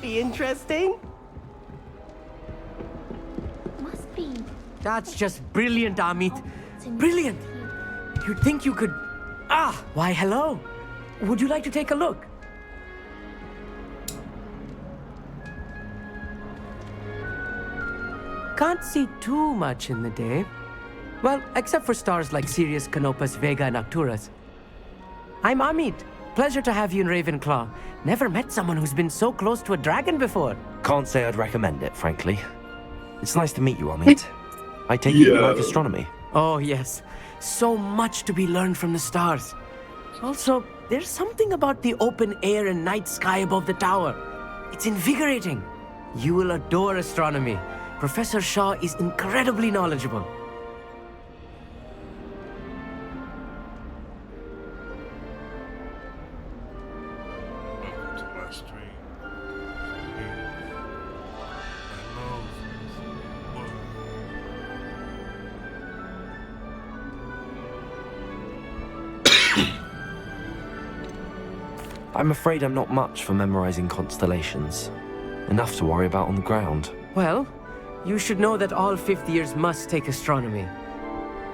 should be interesting. Must be. That's just brilliant, Amit. Brilliant! You'd think you could... Why, hello. Would you like to take a look? Can't see too much in the day. Well, except for stars like Sirius, Canopus, Vega, and Arcturus. I'm Amit. Pleasure to have you in Ravenclaw. Never met someone who's been so close to a dragon before. Can't say I'd recommend it, frankly. It's nice to meet you, Amit. I take it you like astronomy. Oh, yes. So much to be learned from the stars. Also, there's something about the open air and night sky above the tower. It's invigorating. You will adore astronomy. Professor Shaw is incredibly knowledgeable. Welcome to my stream. I'm afraid I'm not much for memorizing constellations. Enough to worry about on the ground. Well, you should know that all fifth years must take astronomy.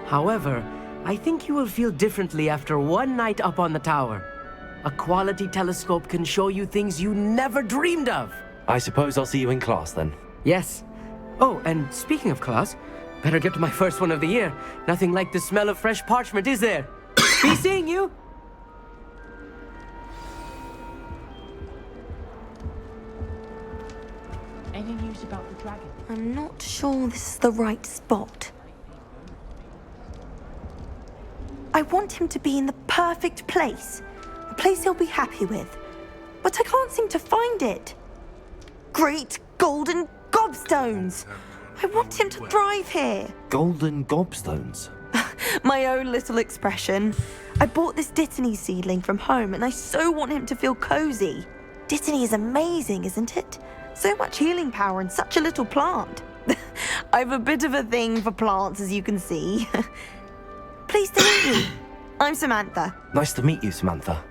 However, I think you will feel differently after one night up on the tower. A quality telescope can show you things you never dreamed of. I suppose I'll see you in class then. Yes. Oh, and speaking of class, better get to my first one of the year. Nothing like the smell of fresh parchment, is there? Be seeing you! Any news about the dragon? I'm not sure this is the right spot. I want him to be in the perfect place. A place he'll be happy with. But I can't seem to find it. Great golden gobstones! I want him to thrive here. Golden gobstones? My own little expression. I bought this Dittany seedling from home and I so want him to feel cozy. Dittany is amazing, isn't it? So much healing power in such a little plant. I've a bit of a thing for plants, as you can see. Pleased to meet you. I'm Samantha. Nice to meet you, Samantha.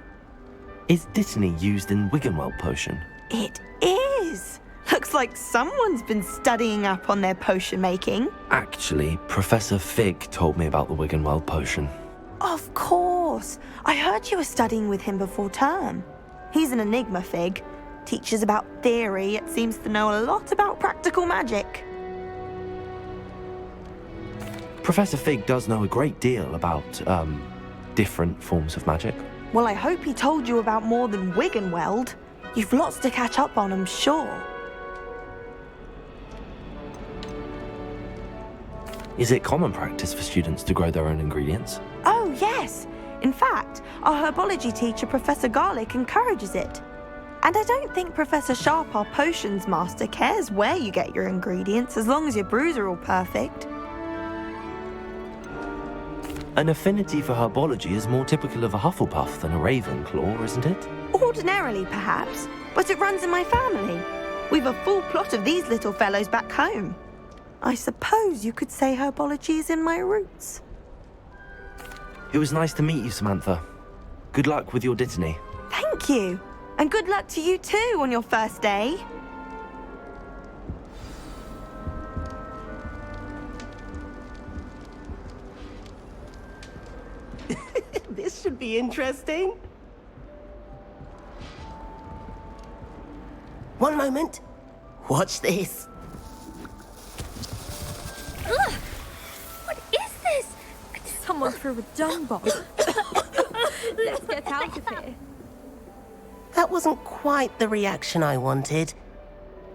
Is Dittany used in Wiggenweld potion? It is. Looks like someone's been studying up on their potion making. Actually, Professor Fig told me about the Wiggenweld potion. Of course. I heard you were studying with him before term. He's an enigma, Fig. Teaches about theory, yet seems to know a lot about practical magic. Professor Fig does know a great deal about, different forms of magic. Well, I hope he told you about more than Wiggenweld. You've lots to catch up on, I'm sure. Is it common practice for students to grow their own ingredients? Oh, yes. In fact, our herbology teacher, Professor Garlick, encourages it. And I don't think Professor Sharp, our potions master, cares where you get your ingredients, as long as your brews are all perfect. An affinity for herbology is more typical of a Hufflepuff than a Ravenclaw, isn't it? Ordinarily, perhaps, but it runs in my family. We've a full plot of these little fellows back home. I suppose you could say herbology is in my roots. It was nice to meet you, Samantha. Good luck with your Dittany. Thank you. And good luck to you too on your first day. This should be interesting. One moment. Watch this. Ugh! What is this? Someone threw a dung bomb. Let's get out of here. That wasn't quite the reaction I wanted.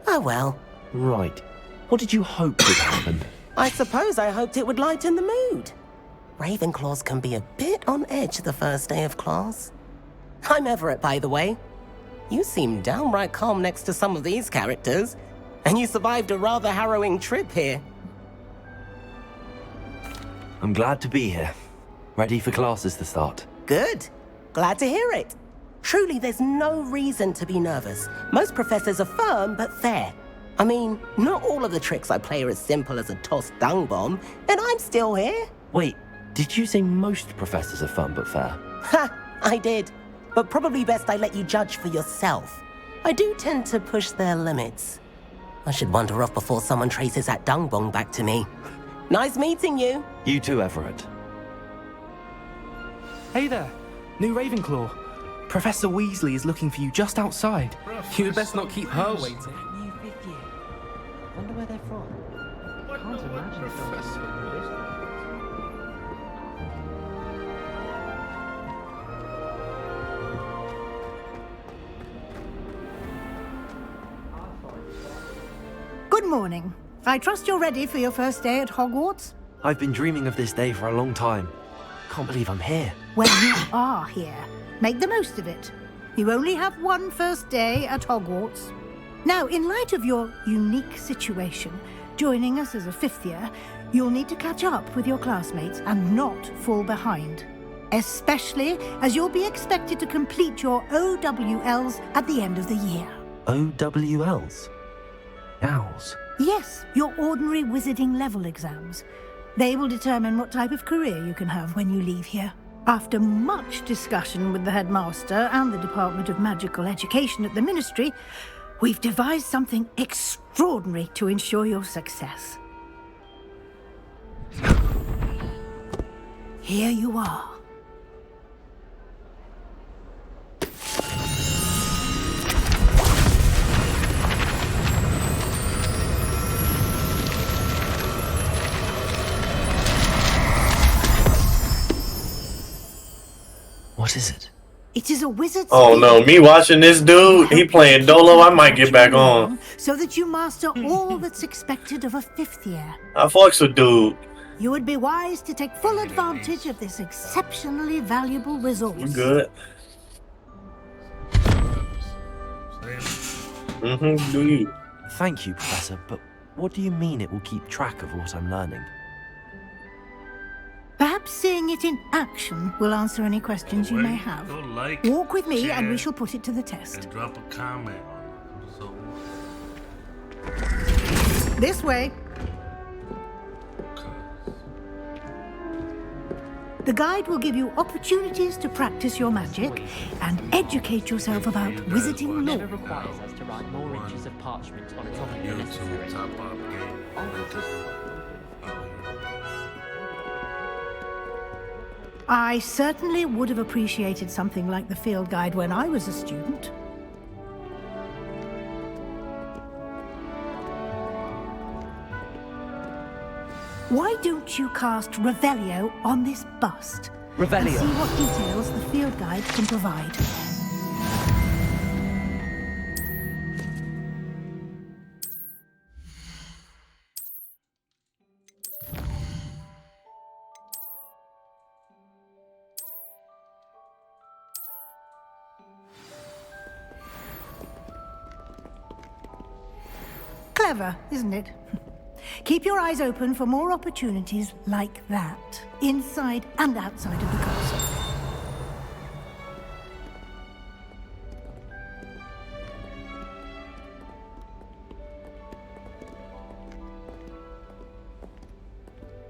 Oh well. Right. What did you hope would happen? I suppose I hoped it would lighten the mood. Ravenclaws can be a bit on edge the first day of class. I'm Everett, by the way. You seem downright calm next to some of these characters, and you survived a rather harrowing trip here. I'm glad to be here. Ready for classes to start. Good. Glad to hear it. Truly, there's no reason to be nervous. Most professors are firm but fair. I mean, not all of the tricks I play are as simple as a tossed dung bomb, and I'm still here. Wait, did you say most professors are fun but fair? Ha! I did. But probably best I let you judge for yourself. I do tend to push their limits. I should wander off before someone traces that dung bong back to me. Nice meeting you. You too, Everett. Hey there, new Ravenclaw. Professor Weasley is looking for you just outside. You'd best not keep her waiting. New fifth year. Wonder where they're from. What Can't the imagine it's going professor? to be this. Good morning. I trust you're ready for your first day at Hogwarts? I've been dreaming of this day for a long time. Can't believe I'm here. Well, you are here. Make the most of it. You only have one first day at Hogwarts. Now, in light of your unique situation, joining us as a fifth year, you'll need to catch up with your classmates and not fall behind. Especially as you'll be expected to complete your OWLs at the end of the year. OWLs? Owls. Yes, your ordinary wizarding level exams. They will determine what type of career you can have when you leave here. After much discussion with the headmaster and the Department of Magical Education at the Ministry, we've devised something extraordinary to ensure your success. Here you are. What is it? It is a wizard's Oh no, me watching this dude, he playing Dolo, I might get back on. so that you master all that's expected of a fifth year. I fucks with dude. You would be wise to take full advantage of this exceptionally valuable resource. You good? Do you? Thank you, Professor, but what do you mean it will keep track of what I'm learning? Perhaps seeing it in action will answer any questions you may have. Go like, Walk with me and we share, shall put it to the test. and drop a comment on it. So, This way. The guide will give you opportunities to practice your magic and educate yourself about wizarding Never lore. requires us to write more inches of parchment on a topic than necessary. YouTube, top up game. I certainly would have appreciated something like the field guide when I was a student. Why don't you cast Revelio on this bust? Revelio. And see what details the field guide can provide. Clever, isn't it? Keep your eyes open for more opportunities like that, inside and outside of the castle.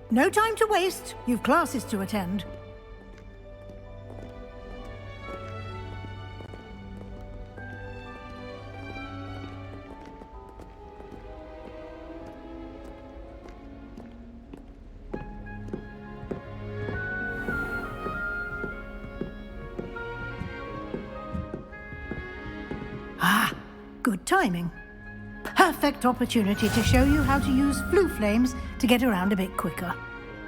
No time to waste. You've classes to attend. Ah, good timing. Perfect opportunity to show you how to use flue flames to get around a bit quicker.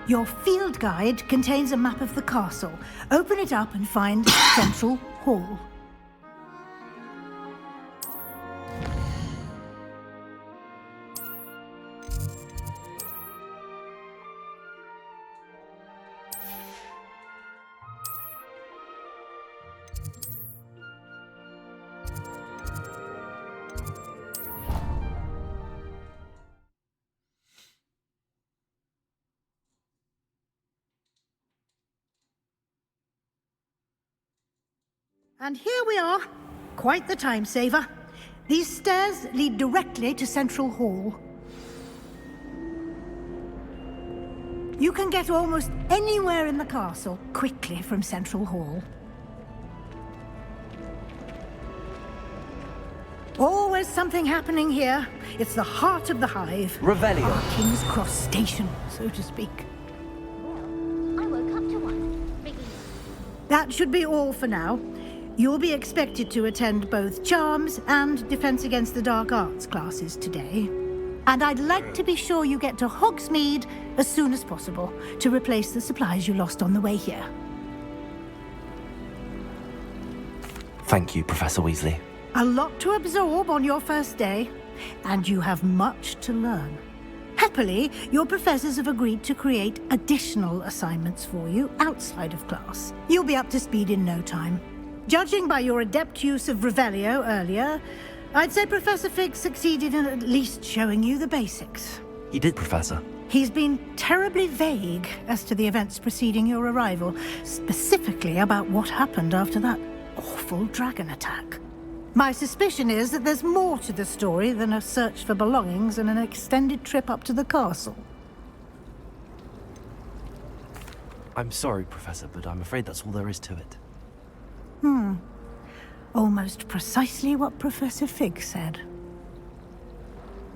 Your field guide contains a map of the castle. Open it up and find Central Hall. And here we are. Quite the time saver. These stairs lead directly to Central Hall. You can get almost anywhere in the castle quickly from Central Hall. Always something happening here. It's the heart of the hive. Revelio. Our King's Cross station, so to speak. I woke up to one. That should be all for now. You'll be expected to attend both Charms and Defense Against the Dark Arts classes today. And I'd like to be sure you get to Hogsmeade as soon as possible to replace the supplies you lost on the way here. Thank you, Professor Weasley. A lot to absorb on your first day, and you have much to learn. Happily, your professors have agreed to create additional assignments for you outside of class. You'll be up to speed in no time. Judging by your adept use of Revelio earlier, I'd say Professor Fig succeeded in at least showing you the basics. He did, Professor. He's been terribly vague as to the events preceding your arrival, specifically about what happened after that awful dragon attack. My suspicion is that there's more to the story than a search for belongings and an extended trip up to the castle. I'm sorry, Professor, but I'm afraid that's all there is to it. Almost precisely what Professor Fig said.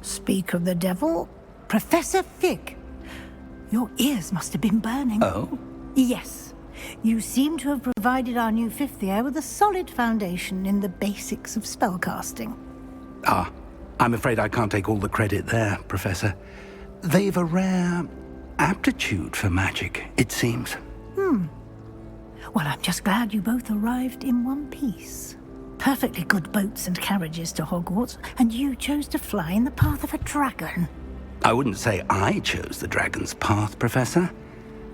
Speak of the devil, Professor Fig. Your ears must have been burning. Oh? Yes. You seem to have provided our new fifth year with a solid foundation in the basics of spellcasting. Ah, I'm afraid I can't take all the credit there, Professor. They've a rare aptitude for magic, it seems. Well, I'm just glad you both arrived in one piece. Perfectly good boats and carriages to Hogwarts, and you chose to fly in the path of a dragon. I wouldn't say I chose the dragon's path, Professor.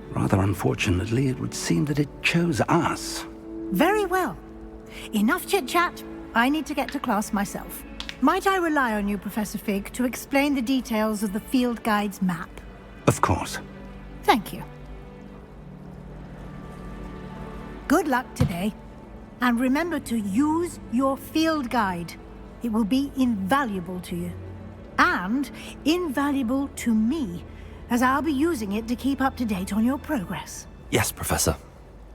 Rather unfortunately, it would seem that it chose us. Very well. Enough chit-chat. I need to get to class myself. Might I rely on you, Professor Fig, to explain the details of the field guide's map? Of course. Thank you. Good luck today. And remember to use your field guide. It will be invaluable to you. And invaluable to me, as I'll be using it to keep up to date on your progress. Yes, Professor.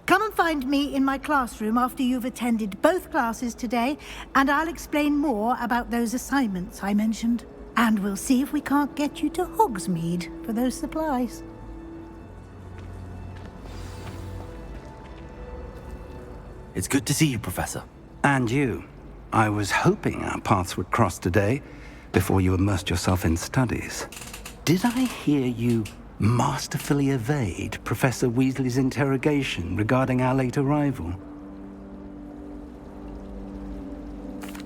Come and find me in my classroom after you've attended both classes today, and I'll explain more about those assignments I mentioned. And we'll see if we can't get you to Hogsmeade for those supplies. It's good to see you, Professor. And you. I was hoping our paths would cross today, before you immersed yourself in studies. Did I hear you masterfully evade Professor Weasley's interrogation regarding our late arrival?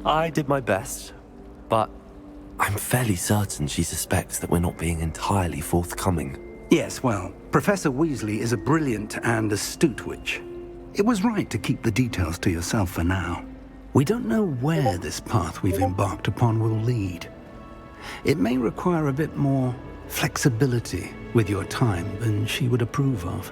I did my best, but I'm fairly certain she suspects that we're not being entirely forthcoming. Yes, well, Professor Weasley is a brilliant and astute witch. It was right to keep the details to yourself for now. We don't know where this path we've embarked upon will lead. It may require a bit more flexibility with your time than she would approve of.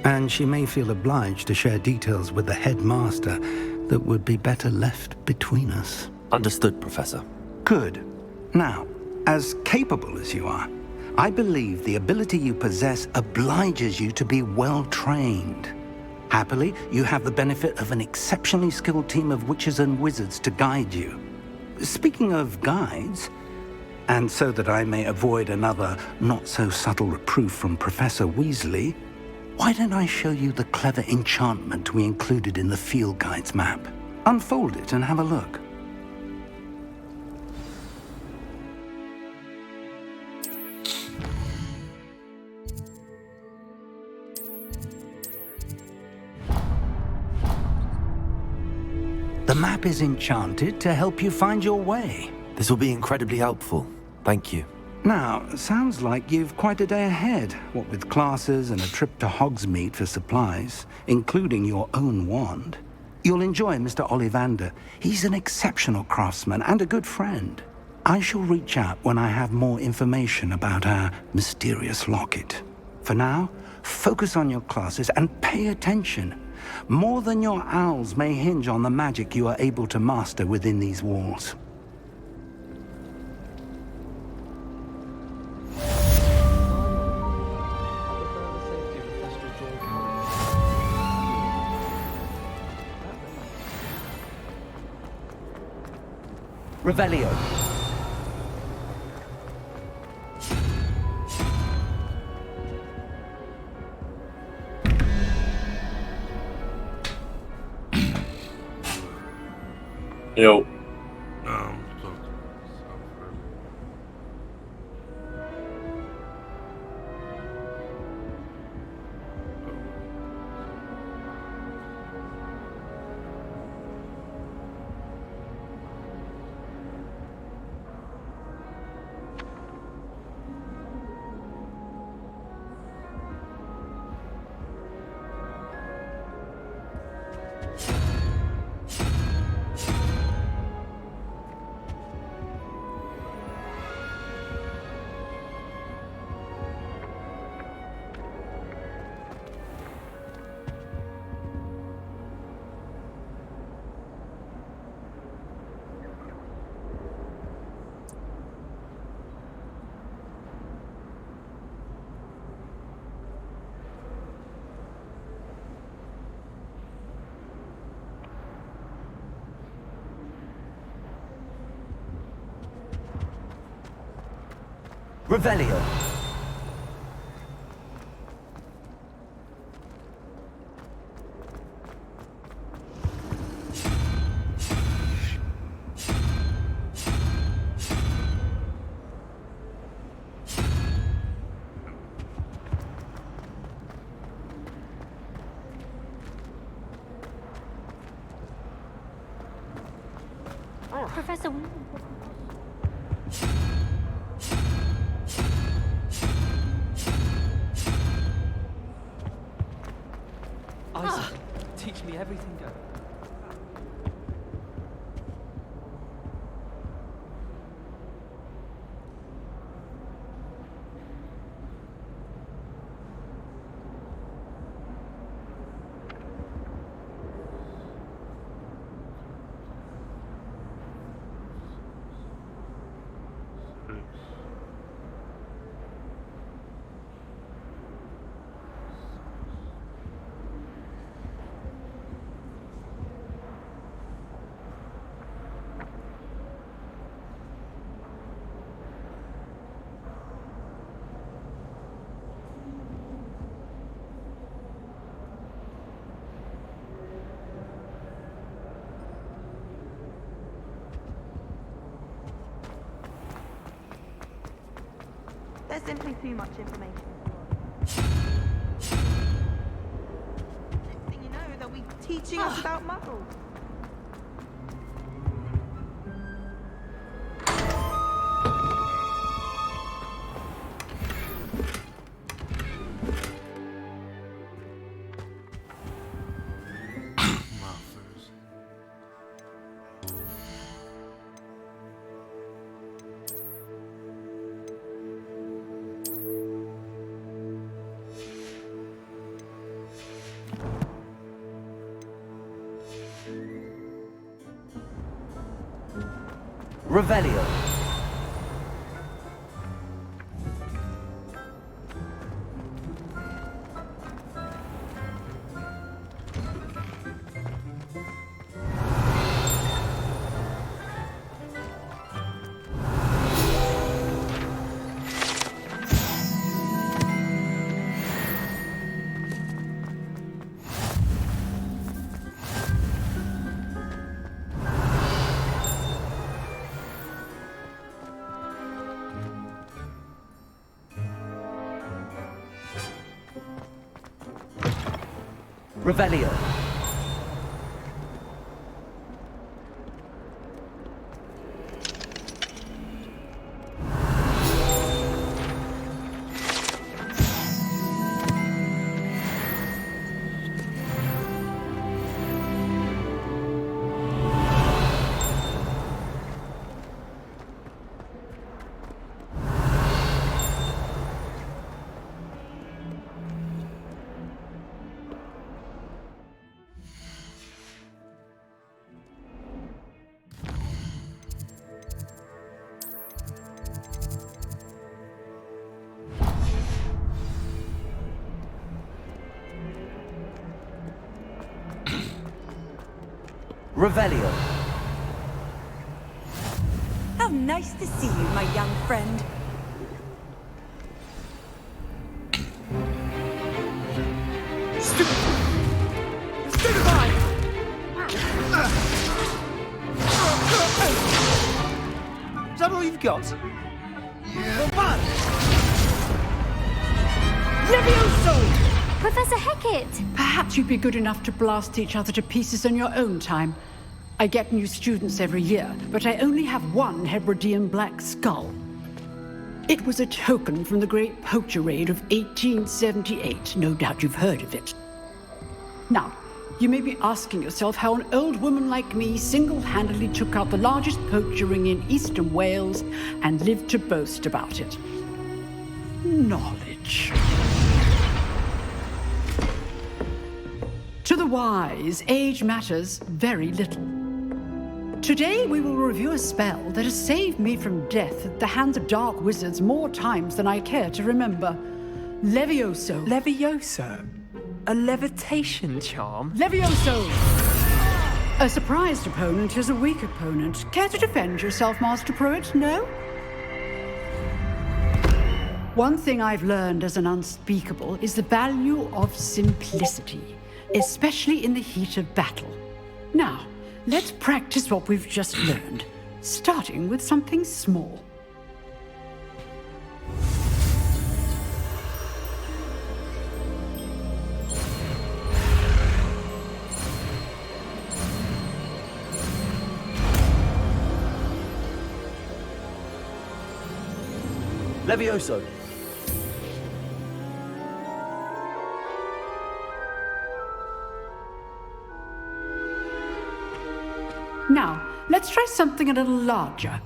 And she may feel obliged to share details with the headmaster that would be better left between us. Understood, Professor. Good. Now, as capable as you are, I believe the ability you possess obliges you to be well trained. Happily, you have the benefit of an exceptionally skilled team of witches and wizards to guide you. Speaking of guides, and so that I may avoid another not-so-subtle reproof from Professor Weasley, why don't I show you the clever enchantment we included in the field guide's map? Unfold it and have a look. The map is enchanted to help you find your way. This will be incredibly helpful. Thank you. Now, sounds like you've quite a day ahead, what with classes and a trip to Hogsmeade for supplies, including your own wand. You'll enjoy Mr. Ollivander. He's an exceptional craftsman and a good friend. I shall reach out when I have more information about our mysterious locket. For now, focus on your classes and pay attention. More than your owls may hinge on the magic you are able to master within these walls. Revelio. Yo. Revelio. Professor. Isaac, teach me everything, go. There's simply too much information. Next thing you know, they'll be teaching us about muggles. Revelio. Revelio. Revelio. nice to see you, my young friend. Is that all you've got? Levioso! Professor Hecat! Perhaps you'd be good enough to blast each other to pieces in your own time. I get new students every year, but I only have one Hebridean black skull. It was a token from the Great Poacher Raid of 1878. No doubt you've heard of it. Now, you may be asking yourself how an old woman like me single-handedly took out the largest poacher ring in eastern Wales and lived to boast about it. Knowledge. To the wise, age matters very little. Today we will review a spell that has saved me from death at the hands of dark wizards more times than I care to remember. Levioso. Levioso? A levitation charm? Levioso! A surprised opponent is a weak opponent. Care to defend yourself, Master Pruitt? No? One thing I've learned as an unspeakable is the value of simplicity, especially in the heat of battle. Now, let's practice what we've just learned, starting with something small. Levioso. Now, let's try something a little larger.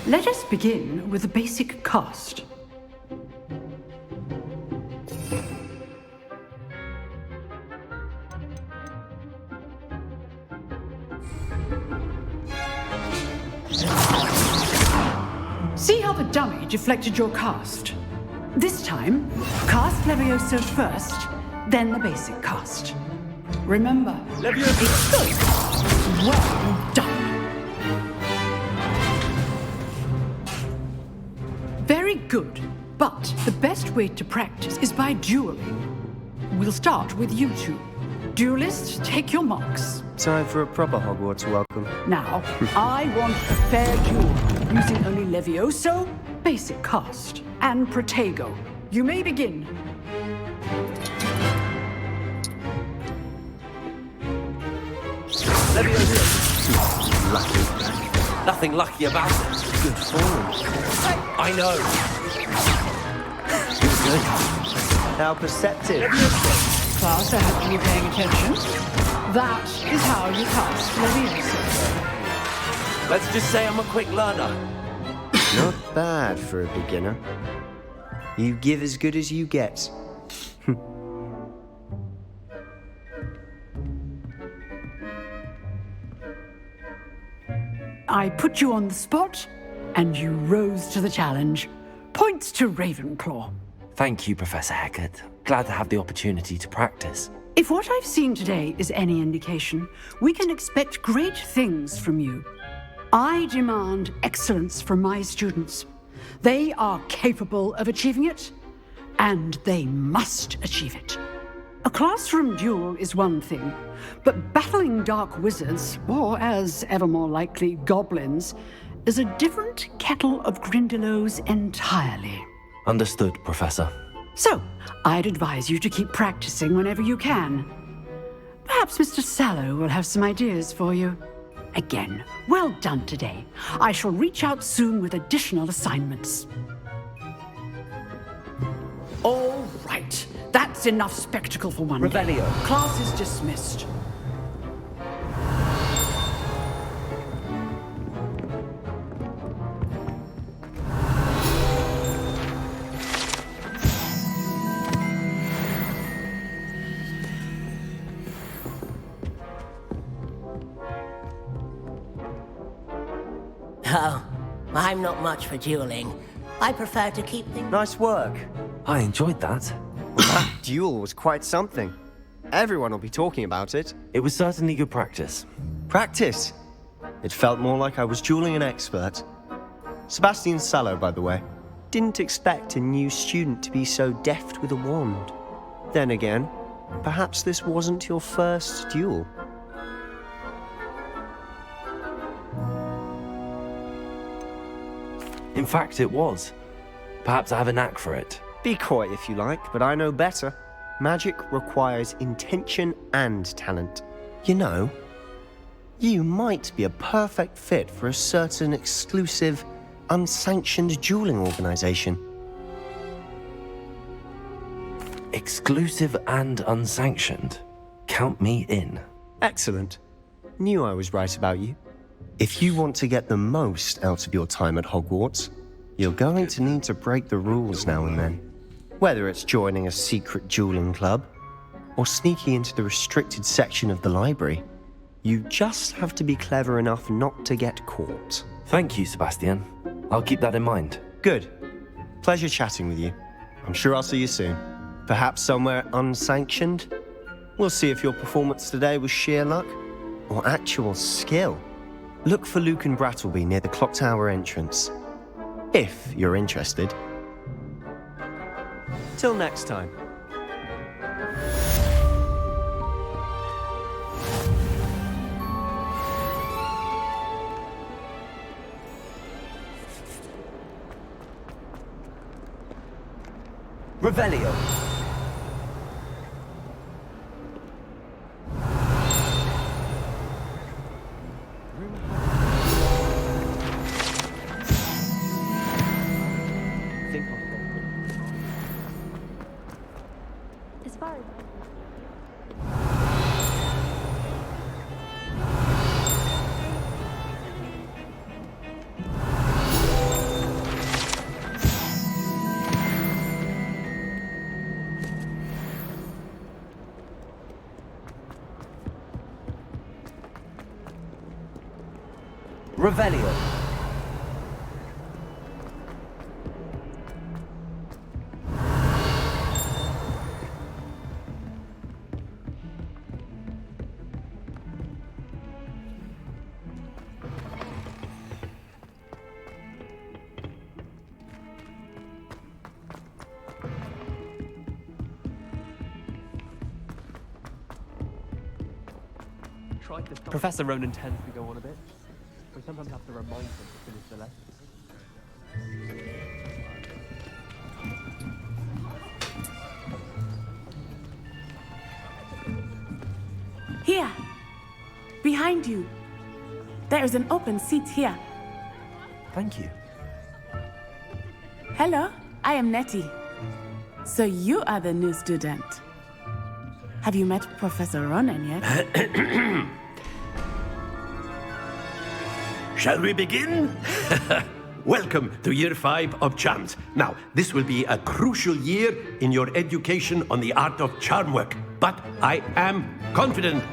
Let us begin with a basic cast. See how the dummy deflected your cast? This time, cast Levioso first, then the basic cast. Remember, Levioso. It's good. Well done. Very good, but the best way to practice is by dueling. We'll start with you two. Duelists, take your marks. Time for a proper Hogwarts welcome. Now, I want a fair duel, using only Levioso, basic cast, and Protego. You may begin. Levioso. Lucky. Nothing lucky about it. Good form. I know. Good. How perceptive. Class, I hope you're paying attention. That is how you cast Levioso. Let's just say I'm a quick learner. Not bad for a beginner. You give as good as you get. I put you on the spot, and you rose to the challenge. Points to Ravenclaw. Thank you, Professor Hecat. Glad to have the opportunity to practice. If what I've seen today is any indication, we can expect great things from you. I demand excellence from my students. They are capable of achieving it, and they must achieve it. A classroom duel is one thing, but battling dark wizards, or as ever more likely, goblins, is a different kettle of Grindylows entirely. Understood, Professor. So, I'd advise you to keep practicing whenever you can. Perhaps Mr. Sallow will have some ideas for you. Again, well done today. I shall reach out soon with additional assignments. All right. That's enough spectacle for one day. Revelio. Class is dismissed. Oh, I'm not much for dueling. I prefer to keep things... Nice work. I enjoyed that. That duel was quite something. Everyone will be talking about it. It was certainly good practice. Practice? It felt more like I was dueling an expert. Sebastian Sallow, by the way. Didn't expect a new student to be so deft with a wand. Then again, perhaps this wasn't your first duel. In fact, it was. Perhaps I have a knack for it. Be coy if you like, but I know better. Magic requires intention and talent. You know, you might be a perfect fit for a certain exclusive, unsanctioned dueling organization. Exclusive and unsanctioned. Count me in. Excellent. Knew I was right about you. If you want to get the most out of your time at Hogwarts, you're going to need to break the rules now and then. Whether it's joining a secret dueling club, or sneaking into the restricted section of the library, you just have to be clever enough not to get caught. Thank you, Sebastian. I'll keep that in mind. Good. Pleasure chatting with you. I'm sure I'll see you soon. Perhaps somewhere unsanctioned? We'll see if your performance today was sheer luck or actual skill. Look for Luke and Brattleby near the clock tower entrance, if you're interested. Till next time. Revelio. As far as Revelio. Professor Ronan tends to go on a bit. We sometimes have to remind him to finish the lesson. Here, behind you. There is an open seat here. Thank you. Hello, I am Nettie. So you are the new student. Have you met Professor Ronan yet? Shall we begin? Welcome to Year 5 of Charms. Now, this will be a crucial year in your education on the art of charm work, but I am confident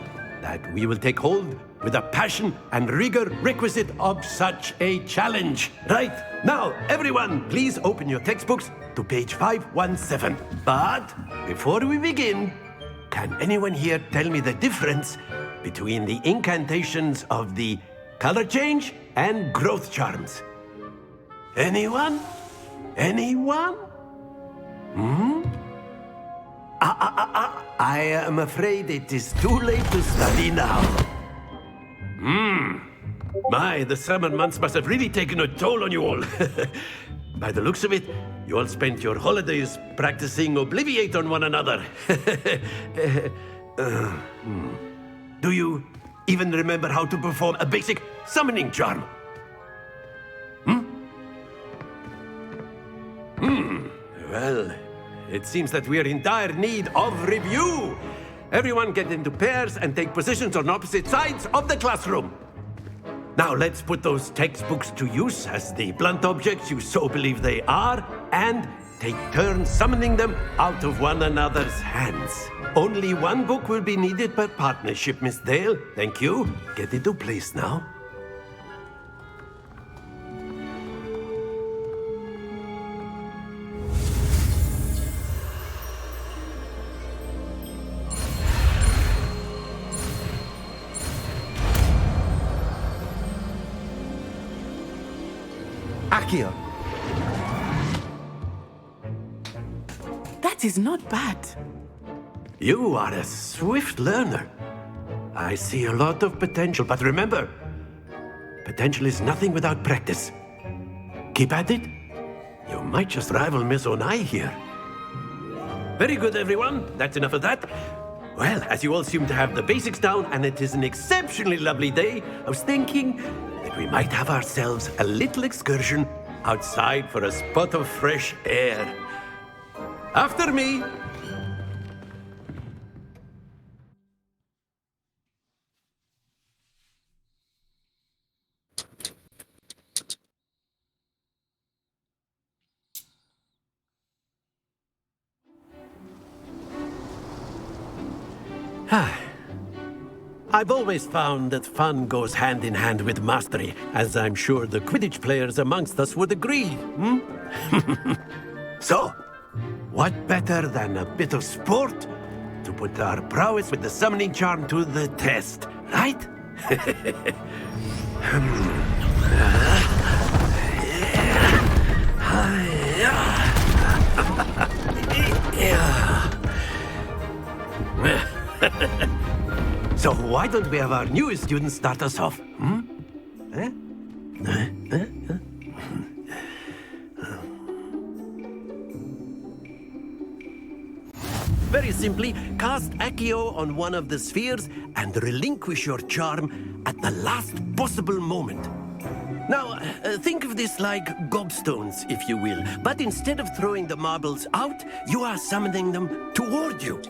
that we will take hold with the passion and rigor requisite of such a challenge. Right, now, everyone, please open your textbooks to page 517. But before we begin, can anyone here tell me the difference between the incantations of the color change and growth charms? Anyone? Anyone? I am afraid it is too late to study now. My, the summer months must have really taken a toll on you all. By the looks of it, you all spent your holidays practicing Obliviate on one another. Do you even remember how to perform a basic summoning charm? Well, it seems that we are in dire need of review. Everyone get into pairs and take positions on opposite sides of the classroom. Now let's put those textbooks to use as the blunt objects you so believe they are, and take turns summoning them out of one another's hands. Only one book will be needed per partnership, Miss Dale. Thank you. Get into place now. Accio. That is not bad. You are a swift learner. I see a lot of potential, but remember, potential is nothing without practice. Keep at it. You might just rival Miss Onai here. Very good, everyone. That's enough of that. Well, as you all seem to have the basics down, and it is an exceptionally lovely day, I was thinking that we might have ourselves a little excursion outside for a spot of fresh air. After me. I've always found that fun goes hand in hand with mastery, as I'm sure the Quidditch players amongst us would agree. So, what better than a bit of sport to put our prowess with the summoning charm to the test, right? So why don't we have our newest student start us off? Very simply, cast Accio on one of the spheres and relinquish your charm at the last possible moment. Now, think of this like gobstones, if you will, but instead of throwing the marbles out, you are summoning them toward you.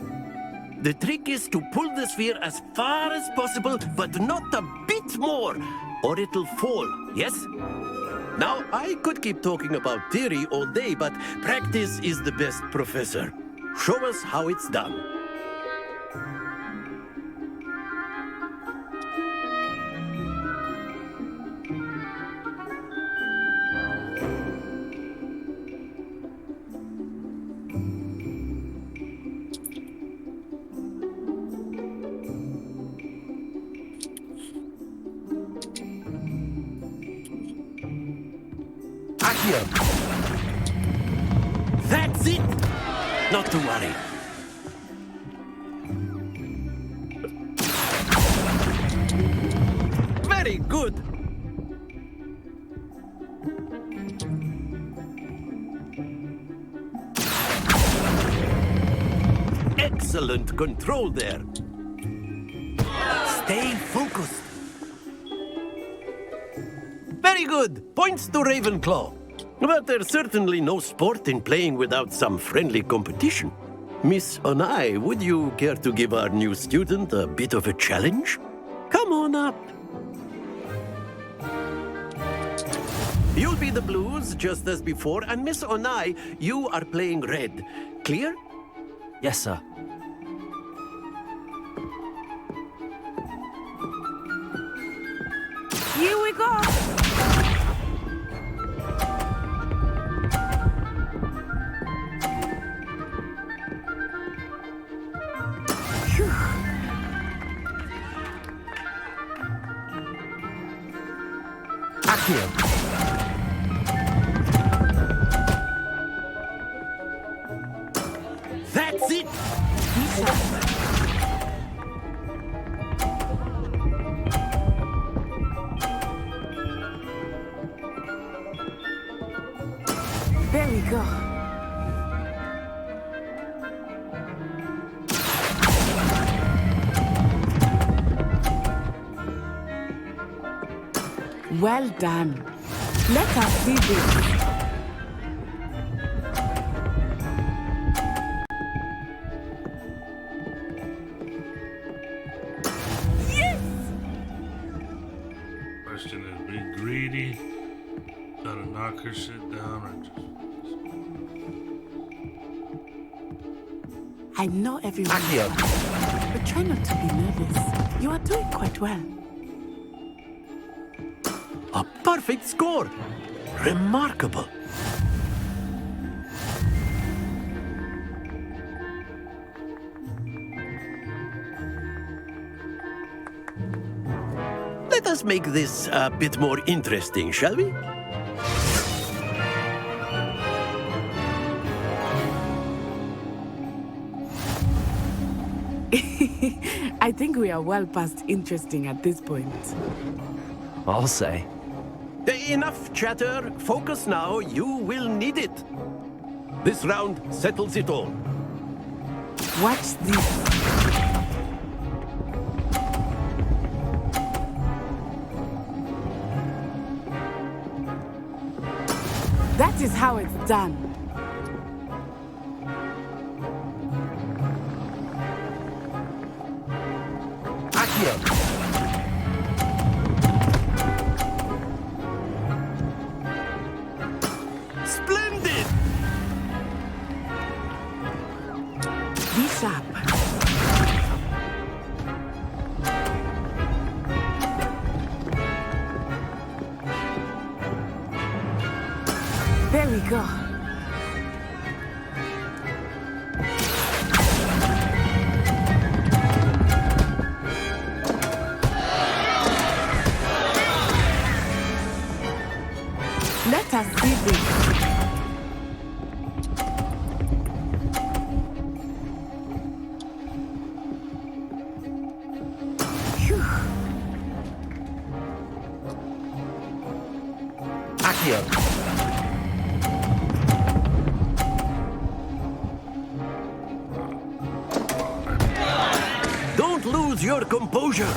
The trick is to pull the sphere as far as possible, but not a bit more, or it'll fall, yes? Now, I could keep talking about theory all day, but practice is the best professor. Show us how it's done. That's it! Not to worry. Very good! Excellent control there. Stay focused. Very good. Points to Ravenclaw. But there's certainly no sport in playing without some friendly competition. Miss Onai, would you care to give our new student a bit of a challenge? Come on up. You'll be the blues, just as before, and Miss Onai, you are playing red. Clear? Yes, sir. Here we go. Accio. That's it! There we go. Well done. Let us see this. Question is, be greedy, try to knock her shit down, or just... I know everyone, but try not to be nervous. You are doing quite well. A perfect score! Remarkable! Let us make this a bit more interesting, shall we? I think we are well past interesting at this point. I'll say. Enough chatter. Focus now. You will need it. This round settles it all. Watch this. That is how it's done. Accio. Splendid! Be sharp. There we go. Let us see this. Phew. Accio. Don't lose your composure.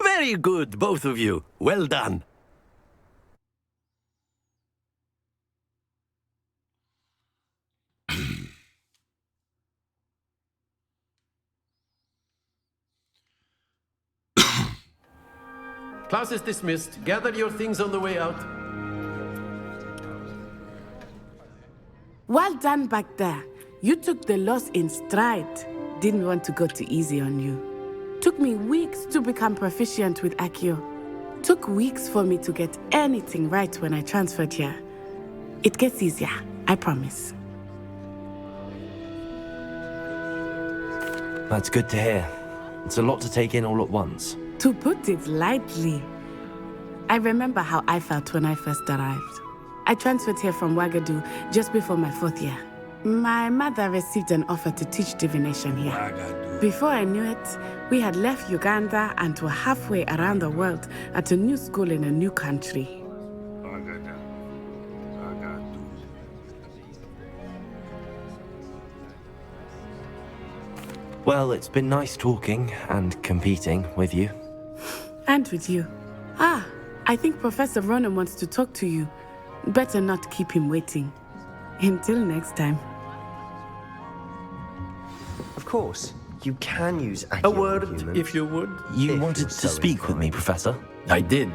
Very good, both of you. Well done. Class is dismissed. Gather your things on the way out. Well done back there. You took the loss in stride. Didn't want to go too easy on you. Took me weeks to become proficient with Accio. Took weeks for me to get anything right when I transferred here. It gets easier, I promise. That's good to hear. It's a lot to take in all at once. To put it lightly, I remember how I felt when I first arrived. I transferred here from Ouagadougou just before my 4th year. My mother received an offer to teach divination here. Before I knew it, we had left Uganda and were halfway around the world at a new school in a new country. Well, it's been nice talking and competing with you. And with you. Ah, I think Professor Ronan wants to talk to you. Better not keep him waiting. Until next time. Of course, you can use A word, if you would. You wanted to speak with me, Professor? I did.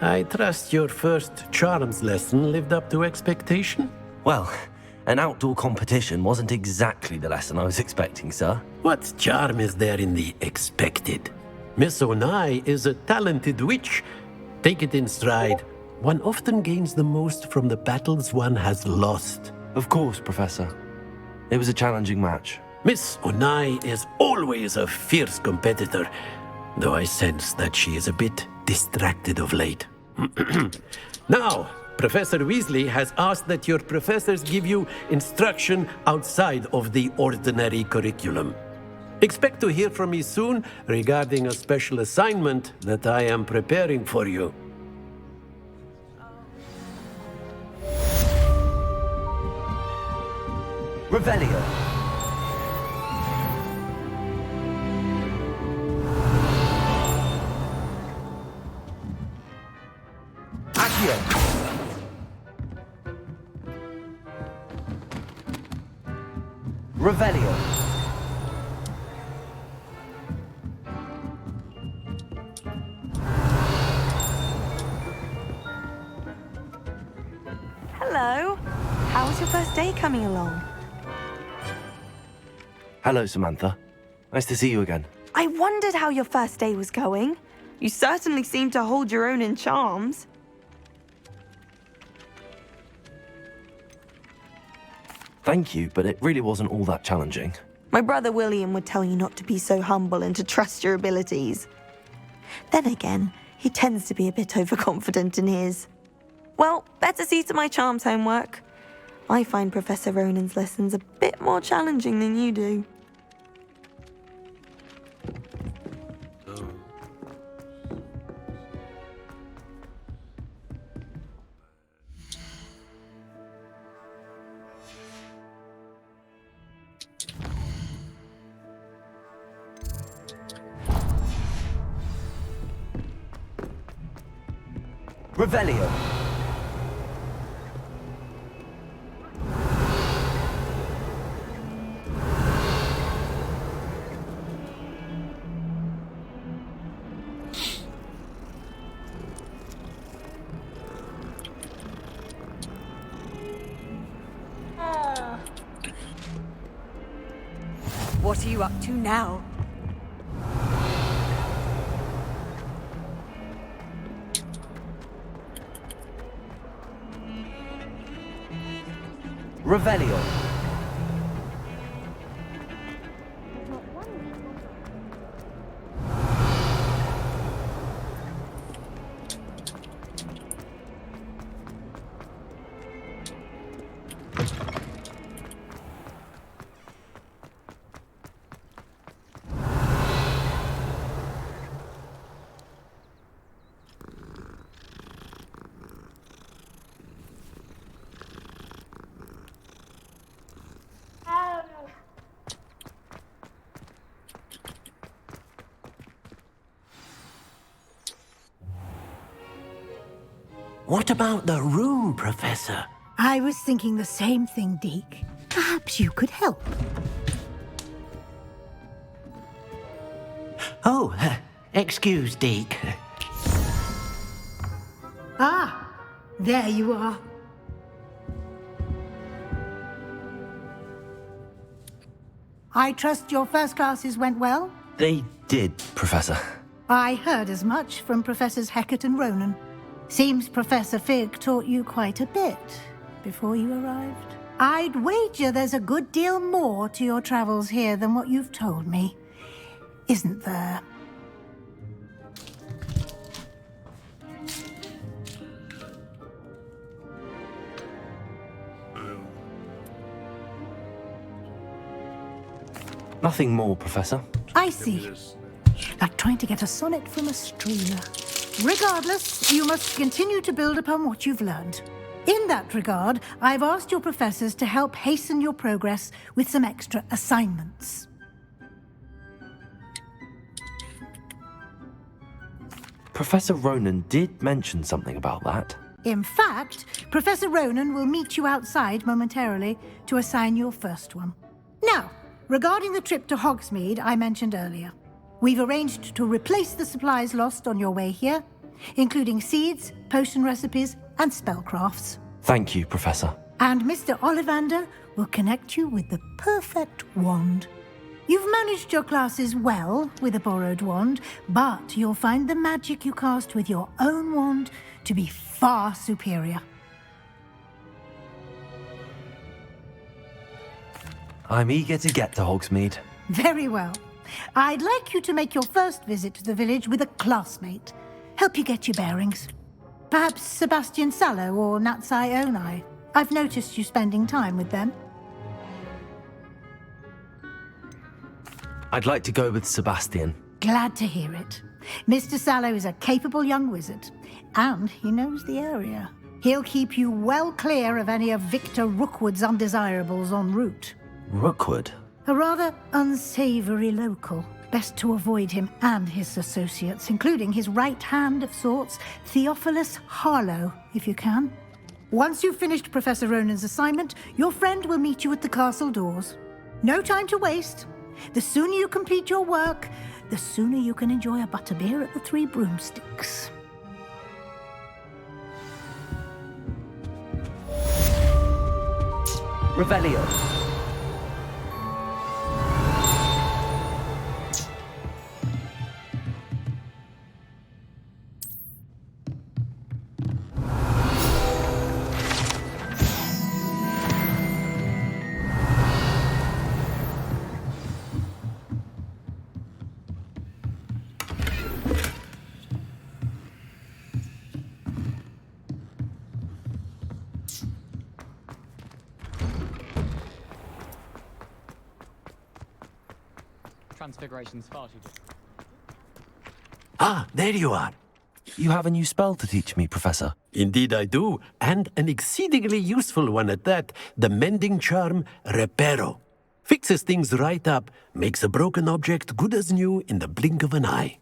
I trust your first charms lesson lived up to expectation? Well, an outdoor competition wasn't exactly the lesson I was expecting, sir. What charm is there in the expected? Miss Onai is a talented witch. Take it in stride. One often gains the most from the battles one has lost. Of course, Professor. It was a challenging match. Miss Onai is always a fierce competitor, though I sense that she is a bit distracted of late. Now, Professor Weasley has asked that your professors give you instruction outside of the ordinary curriculum. Expect to hear from me soon regarding a special assignment that I am preparing for you. Revelio. Accio. Revelio. Hello. How's your first day coming along? Hello, Samantha. Nice to see you again. I wondered how your first day was going. You certainly seem to hold your own in charms. Thank you, but it really wasn't all that challenging. My brother William would tell you not to be so humble and to trust your abilities. Then again, he tends to be a bit overconfident in his. Well, better see to my charms homework. I find Professor Ronan's lessons a bit more challenging than you do. Revelio. What are you up to now? Revelio. What about the room, Professor? I was thinking the same thing, Deke. Perhaps you could help. Oh, excuse, Deke. Ah, there you are. I trust your first classes went well? They did, Professor. I heard as much from Professors Hecat and Ronan. Seems Professor Fig taught you quite a bit before you arrived. I'd wager there's a good deal more to your travels here than what you've told me, isn't there? Nothing more, Professor. I see. Like trying to get a sonnet from a streamer. Regardless, you must continue to build upon what you've learned. In that regard, I've asked your professors to help hasten your progress with some extra assignments. Professor Ronan did mention something about that. In fact, Professor Ronan will meet you outside momentarily to assign your first one. Now, regarding the trip to Hogsmeade I mentioned earlier, we've arranged to replace the supplies lost on your way here, including seeds, potion recipes, and spellcrafts. Thank you, Professor. And Mr. Ollivander will connect you with the perfect wand. You've managed your classes well with a borrowed wand, but you'll find the magic you cast with your own wand to be far superior. I'm eager to get to Hogsmeade. Very well. I'd like you to make your first visit to the village with a classmate. Help you get your bearings. Perhaps Sebastian Sallow or Natsai Onai. I've noticed you spending time with them. I'd like to go with Sebastian. Glad to hear it. Mr. Sallow is a capable young wizard, and he knows the area. He'll keep you well clear of any of Victor Rookwood's undesirables en route. Rookwood? A rather unsavory local. Best to avoid him and his associates, including his right hand of sorts, Theophilus Harlow, if you can. Once you've finished Professor Ronan's assignment, your friend will meet you at the castle doors. No time to waste. The sooner you complete your work, the sooner you can enjoy a butterbeer at the Three Broomsticks. Revelio. Transfiguration's far too different. Ah, there you are. You have a new spell to teach me, Professor. Indeed I do, and an exceedingly useful one at that. The mending charm, Reparo. Fixes things right up, makes a broken object good as new in the blink of an eye.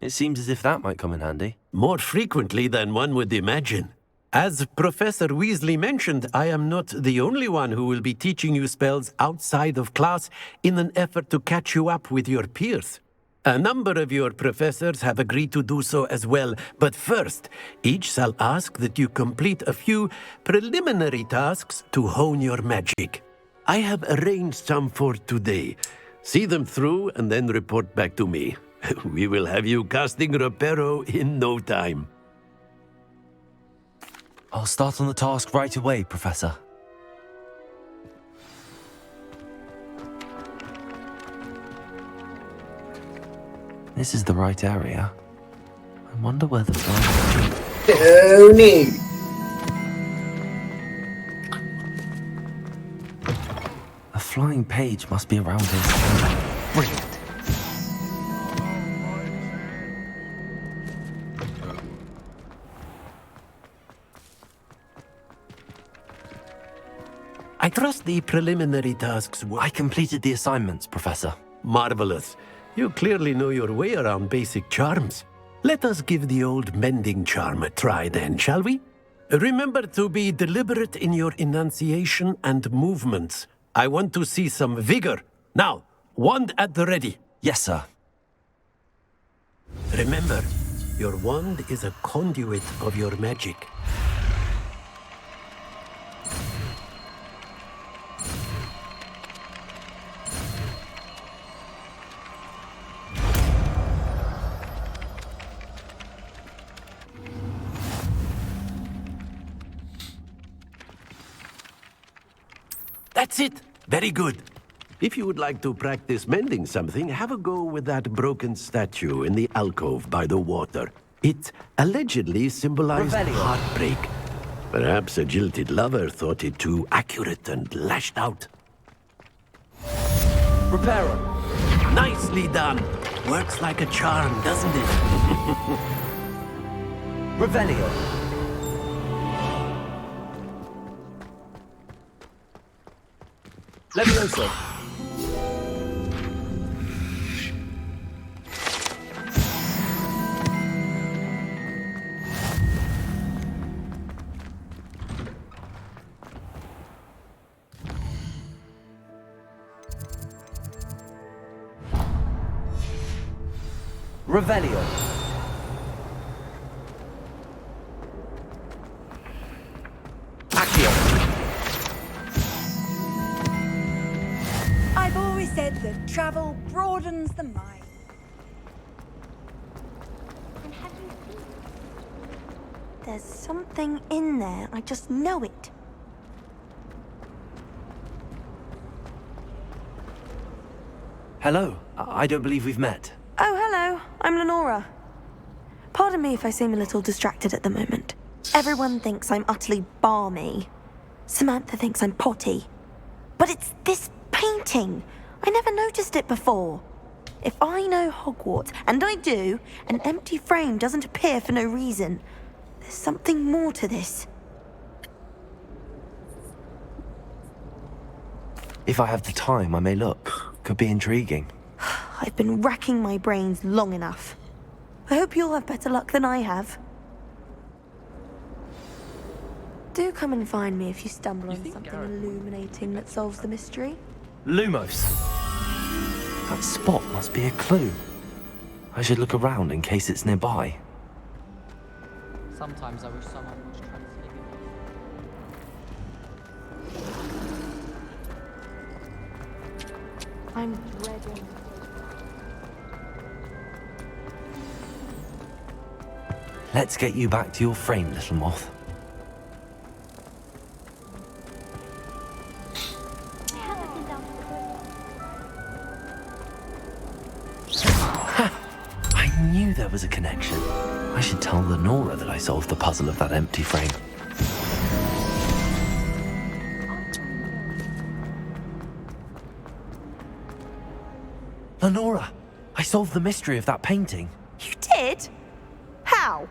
It seems as if that might come in handy. More frequently than one would imagine. As Professor Weasley mentioned, I am not the only one who will be teaching you spells outside of class in an effort to catch you up with your peers. A number of your professors have agreed to do so as well, but first, each shall ask that you complete a few preliminary tasks to hone your magic. I have arranged some for today. See them through and then report back to me. We will have you casting Reparo in no time. I'll start on the task right away, Professor. This is the right area. I wonder where the flying... Tony! A flying page must be around here. Brilliant. I trust the preliminary tasks were... I completed the assignments, Professor. Marvelous. You clearly know your way around basic charms. Let us give the old mending charm a try then, shall we? Remember to be deliberate in your enunciation and movements. I want to see some vigor. Now, wand at the ready. Yes, sir. Remember, your wand is a conduit of your magic. That's it. Very good. If you would like to practice mending something, have a go with that broken statue in the alcove by the water. It allegedly symbolized heartbreak. Perhaps a jilted lover thought it too accurate and lashed out. Reparo. Nicely done. Works like a charm, doesn't it? Revelio. Levioso. Revelio. Accio. I've always said that travel broadens the mind. There's something in there. I just know it. Hello. I don't believe we've met. Oh, hello. I'm Lenora. Pardon me if I seem a little distracted at the moment. Everyone thinks I'm utterly balmy. Samantha thinks I'm potty. But it's this painting. I never noticed it before. If I know Hogwarts, and I do, an empty frame doesn't appear for no reason. There's something more to this. If I have the time, I may look. Could be intriguing. I've been racking my brains long enough. I hope you'll have better luck than I have. Do come and find me if you stumble on something illuminating that solves the mystery. Lumos. That spot must be a clue. I should look around in case it's nearby. Sometimes I wish someone was transfigured. I'm dreading. Let's get you back to your frame, little moth. I knew there was a connection. I should tell Lenora that I solved the puzzle of that empty frame. Lenora, I solved the mystery of that painting. You did? How?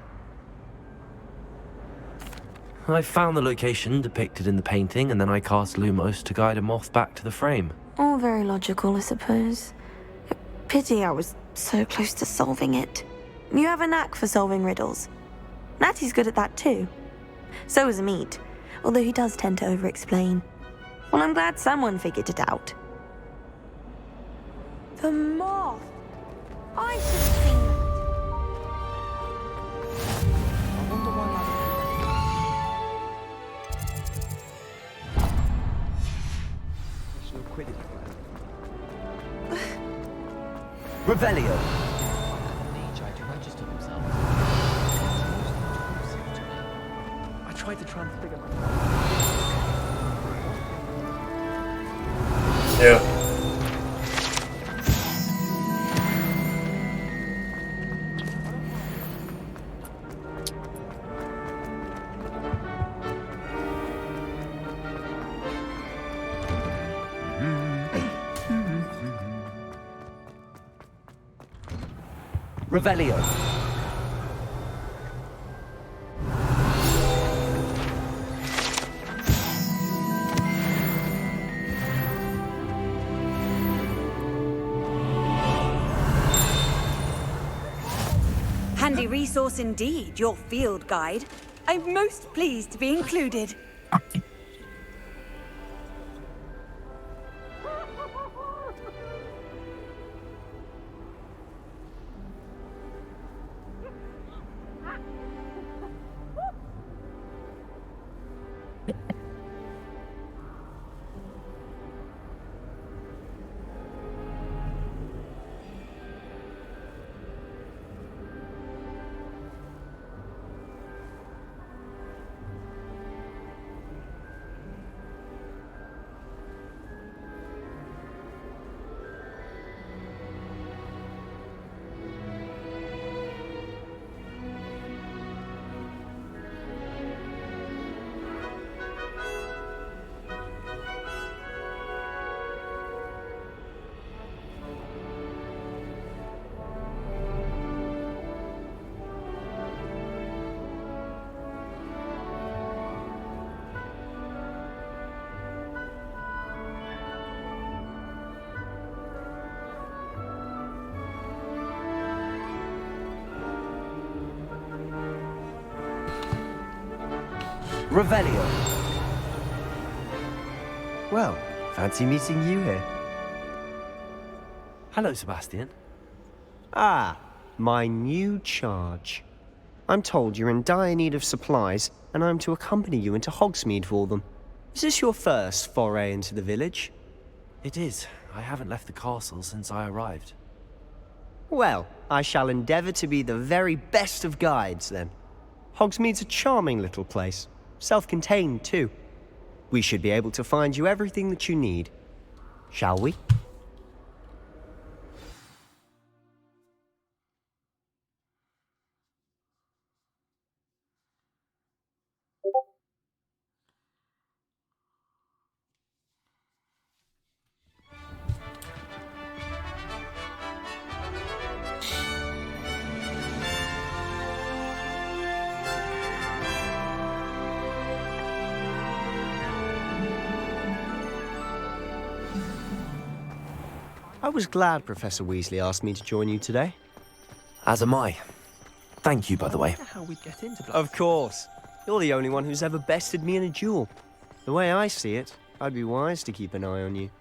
I found the location depicted in the painting, and then I cast Lumos to guide a moth back to the frame. All very logical, I suppose. Pity I was so close to solving it. You have a knack for solving riddles. Natty's good at that too. So is Amit, although he does tend to over-explain. Well, I'm glad someone figured it out. The moth! I should have seen that. I wonder why National Quidditch player. Revelio. He tried to register himself. I tried to transfigure myself. Yeah. Revelio. Handy resource indeed, your field guide. I'm most pleased to be included. Revelio. Well, fancy meeting you here. Hello, Sebastian. Ah, my new charge. I'm told you're in dire need of supplies, and I'm to accompany you into Hogsmeade for them. Is this your first foray into the village? It is. I haven't left the castle since I arrived. Well, I shall endeavour to be the very best of guides, then. Hogsmeade's a charming little place. Self-contained, too. We should be able to find you everything that you need. Shall we? I was glad Professor Weasley asked me to join you today. As am I. Thank you, by the way. How we'd get into Of course. You're the only one who's ever bested me in a duel. The way I see it, I'd be wise to keep an eye on you.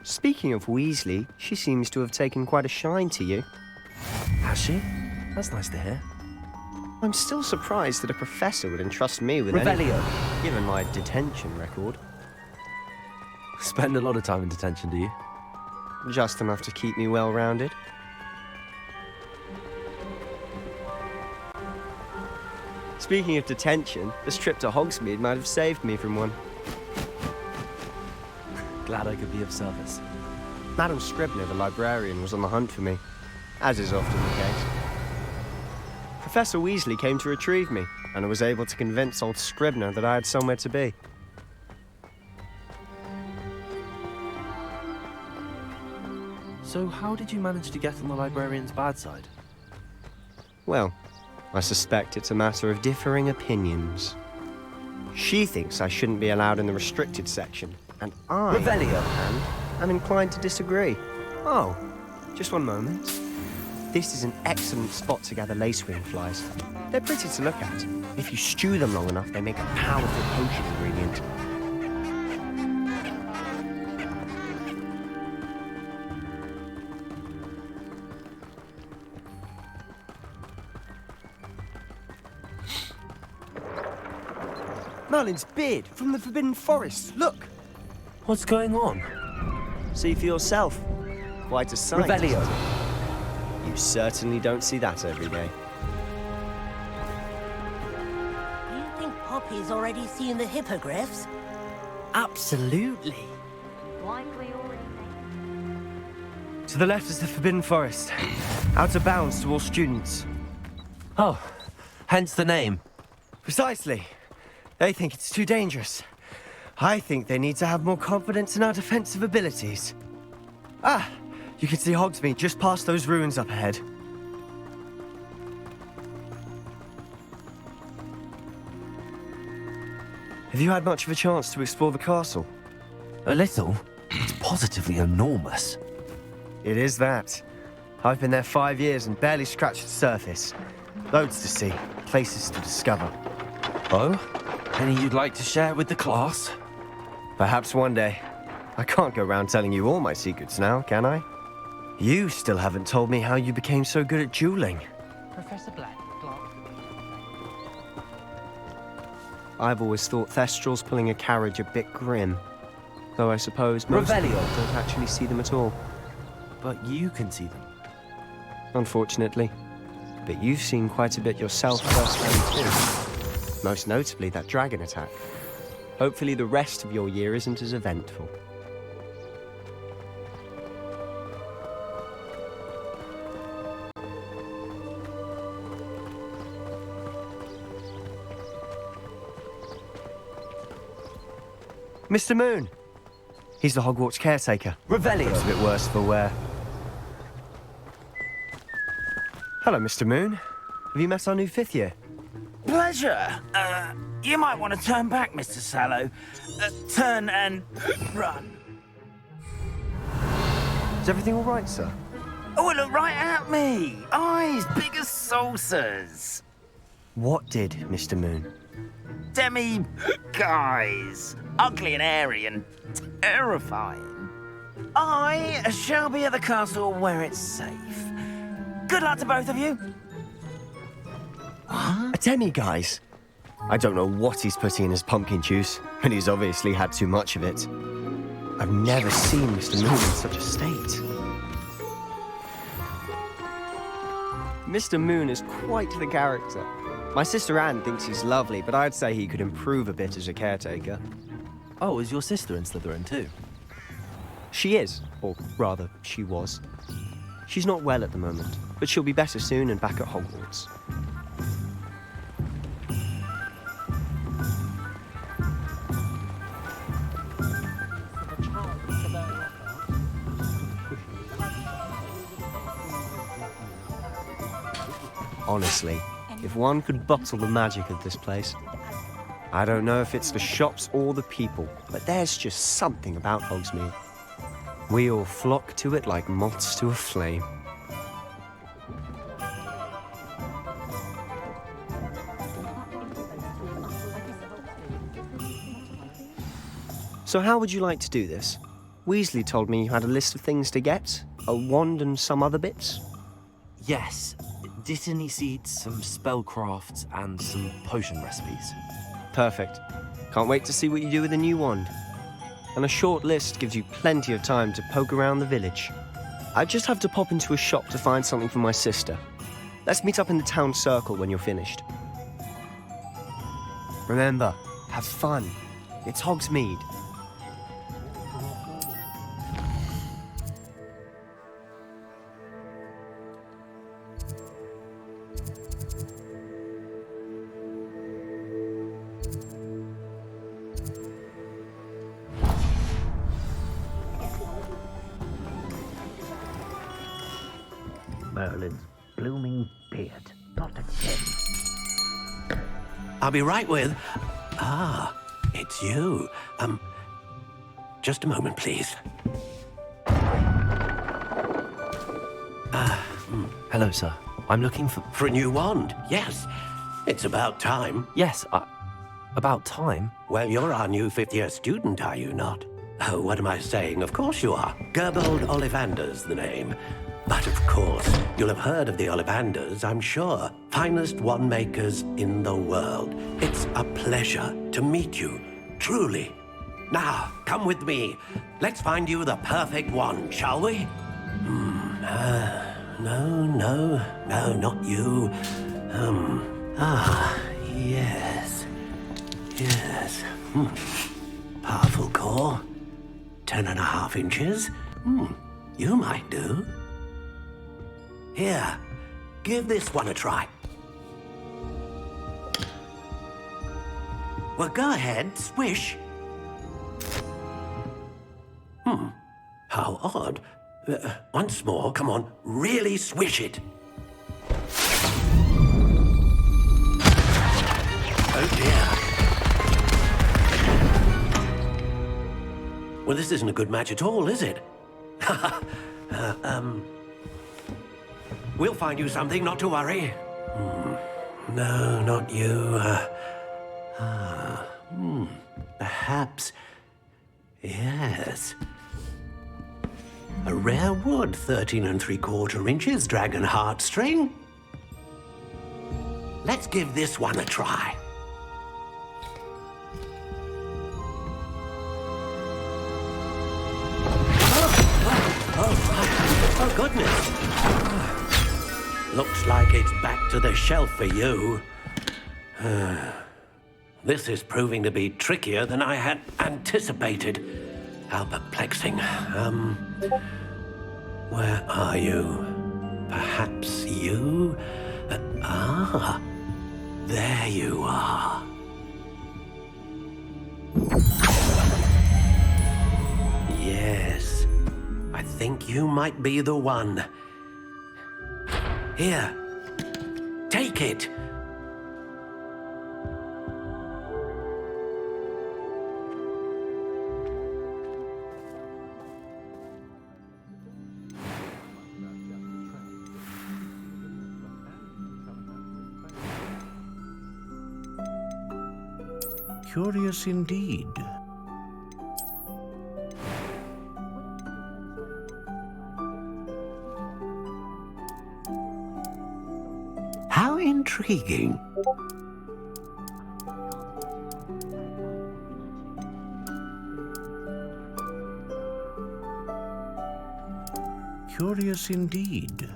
Speaking of Weasley, she seems to have taken quite a shine to you. Has she? That's nice to hear. I'm still surprised that a professor would entrust me with Revelio. Given my detention record. Spend a lot of time in detention, do you? Just enough to keep me well-rounded. Speaking of detention, this trip to Hogsmeade might have saved me from one. Glad I could be of service. Madam Scribner, the librarian, was on the hunt for me, as is often the case. Professor Weasley came to retrieve me, and I was able to convince old Scribner that I had somewhere to be. So how did you manage to get on the librarian's bad side? Well, I suspect it's a matter of differing opinions. She thinks I shouldn't be allowed in the restricted section, and I, on the other hand, am inclined to disagree. Oh, just one moment. This is an excellent spot to gather lacewing flies. They're pretty to look at. If you stew them long enough, they make a powerful potion ingredient. Merlin's beard from the Forbidden Forest. Look! What's going on? See for yourself. Quite a sight. Revelio. You certainly don't see that every day. Do you think Poppy's already seen the hippogriffs? Absolutely. Like we already know. To the left is the Forbidden Forest. Out of bounds to all students. Oh, hence the name. Precisely. They think it's too dangerous. I think they need to have more confidence in our defensive abilities. Ah, you can see Hogsmeade just past those ruins up ahead. Have you had much of a chance to explore the castle? A little. It's positively enormous. It is that. I've been there 5 years and barely scratched the surface. Loads to see, places to discover. Oh? Any you'd like to share with the class? Perhaps one day. I can't go around telling you all my secrets now, can I? You still haven't told me how you became so good at dueling. Professor Black, I've always thought Thestrals pulling a carriage a bit grim. Though I suppose most people don't actually see them at all. But you can see them. Unfortunately. But you've seen quite a bit yourself firsthand too. Most notably that dragon attack. Hopefully the rest of your year isn't as eventful. Mr. Moon! He's the Hogwarts caretaker. Revelio. It's a bit worse for wear. Hello, Mr. Moon. Have you met our new 5th year? Pleasure. You might want to turn back, Mr. Sallow. Turn and run. Is everything all right, sir? Oh, look right at me. Eyes big as saucers. What did, Mr. Moon? Demi guys. Ugly and airy and terrifying. I shall be at the castle where it's safe. Good luck to both of you. A demi-guise? I don't know what he's putting in his pumpkin juice, but he's obviously had too much of it. I've never seen Mr. Moon in such a state. Mr. Moon is quite the character. My sister Anne thinks he's lovely, but I'd say he could improve a bit as a caretaker. Oh, is your sister in Slytherin too? She is, or rather, she was. She's not well at the moment, but she'll be better soon and back at Hogwarts. Honestly, if one could bottle the magic of this place. I don't know if it's the shops or the people, but there's just something about Hogsmeade. We all flock to it like moths to a flame. So how would you like to do this? Weasley told me you had a list of things to get, a wand and some other bits. Yes. Dittany seeds, some spellcrafts, and some potion recipes. Perfect. Can't wait to see what you do with the new wand. And a short list gives you plenty of time to poke around the village. I just have to pop into a shop to find something for my sister. Let's meet up in the town circle when you're finished. Remember, have fun. It's Hogsmeade. Merlin's blooming beard. Not again. I'll be right with... it's you. Just a moment, please. Hello, sir. I'm looking for... For a new wand, yes. It's about time. Yes, about time? Well, you're our new fifth-year student, are you not? Oh, what am I saying? Of course you are. Gerbold Ollivander's the name. But of course, you'll have heard of the Ollivanders, I'm sure. Finest wand makers in the world. It's a pleasure to meet you, truly. Now, come with me. Let's find you the perfect wand, shall we? No, not you. Yes. Powerful core. 10.5 inches. You might do. Here, give this one a try. Well, go ahead, swish. How odd. Once more, come on, really swish it. Oh dear. Well, this isn't a good match at all, is it? We'll find you something, not to worry. No, not you. Perhaps... Yes. A rare wood, 13 3/4 inches, dragon heartstring. Let's give this one a try. Oh, goodness. Looks like it's back to the shelf for you. This is proving to be trickier than I had anticipated. How perplexing. Where are you? Perhaps you? There you are. Yes, I think you might be the one. Here, take it. Curious indeed. How intriguing. Curious indeed.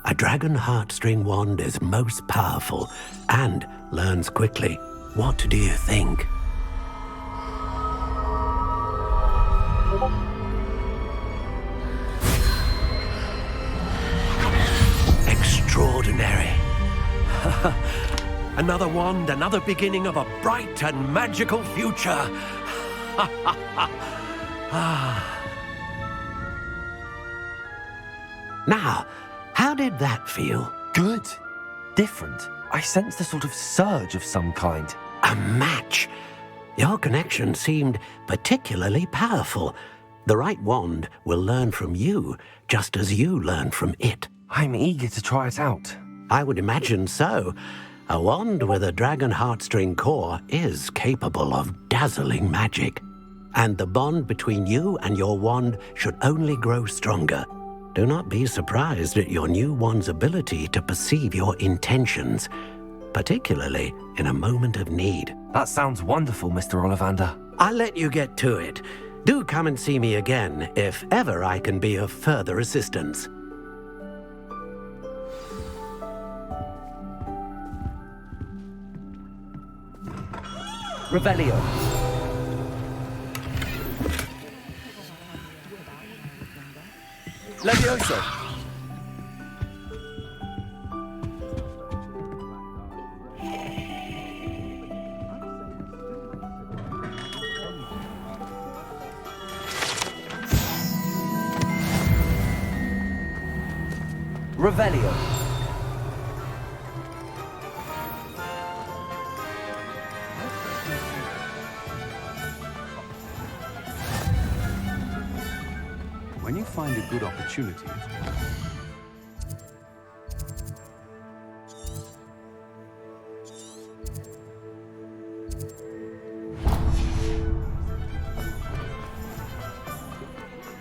A dragon heartstring wand is most powerful and learns quickly. What do you think? Extraordinary. Another wand, another beginning of a bright and magical future. Now, how did that feel? Good. Different. I sensed a sort of surge of some kind. A match. Your connection seemed particularly powerful. The right wand will learn from you, just as you learn from it. I'm eager to try it out. I would imagine so. A wand with a dragon heartstring core is capable of dazzling magic. And the bond between you and your wand should only grow stronger. Do not be surprised at your new wand's ability to perceive your intentions, particularly in a moment of need. That sounds wonderful, Mr. Ollivander. I'll let you get to it. Do come and see me again if ever I can be of further assistance. Revelio. Levioso! Revelio. When you find a good opportunity,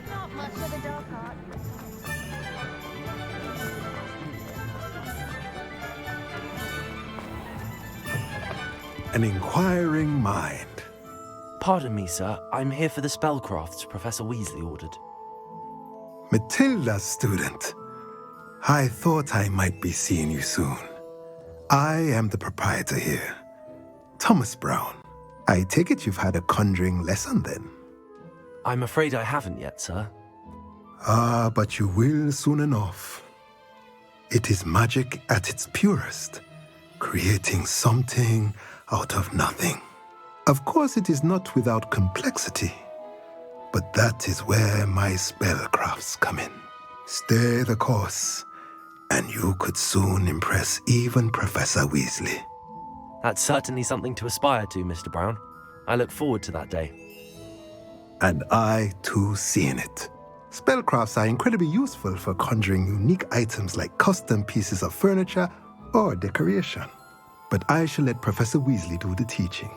Not much of a dog cart. An inquiring mind. Pardon me, sir. I'm here for the spellcrafts Professor Weasley ordered. Matilda, student. I thought I might be seeing you soon. I am the proprietor here, Thomas Brown. I take it you've had a conjuring lesson then? I'm afraid I haven't yet, sir. Ah, but you will soon enough. It is magic at its purest, creating something out of nothing. Of course, it is not without complexity, but that is where my spellcrafts come in. Stay the course, and you could soon impress even Professor Weasley. That's certainly something to aspire to, Mr. Brown. I look forward to that day. And I, too, seeing it. Spellcrafts are incredibly useful for conjuring unique items like custom pieces of furniture or decoration. But I shall let Professor Weasley do the teaching.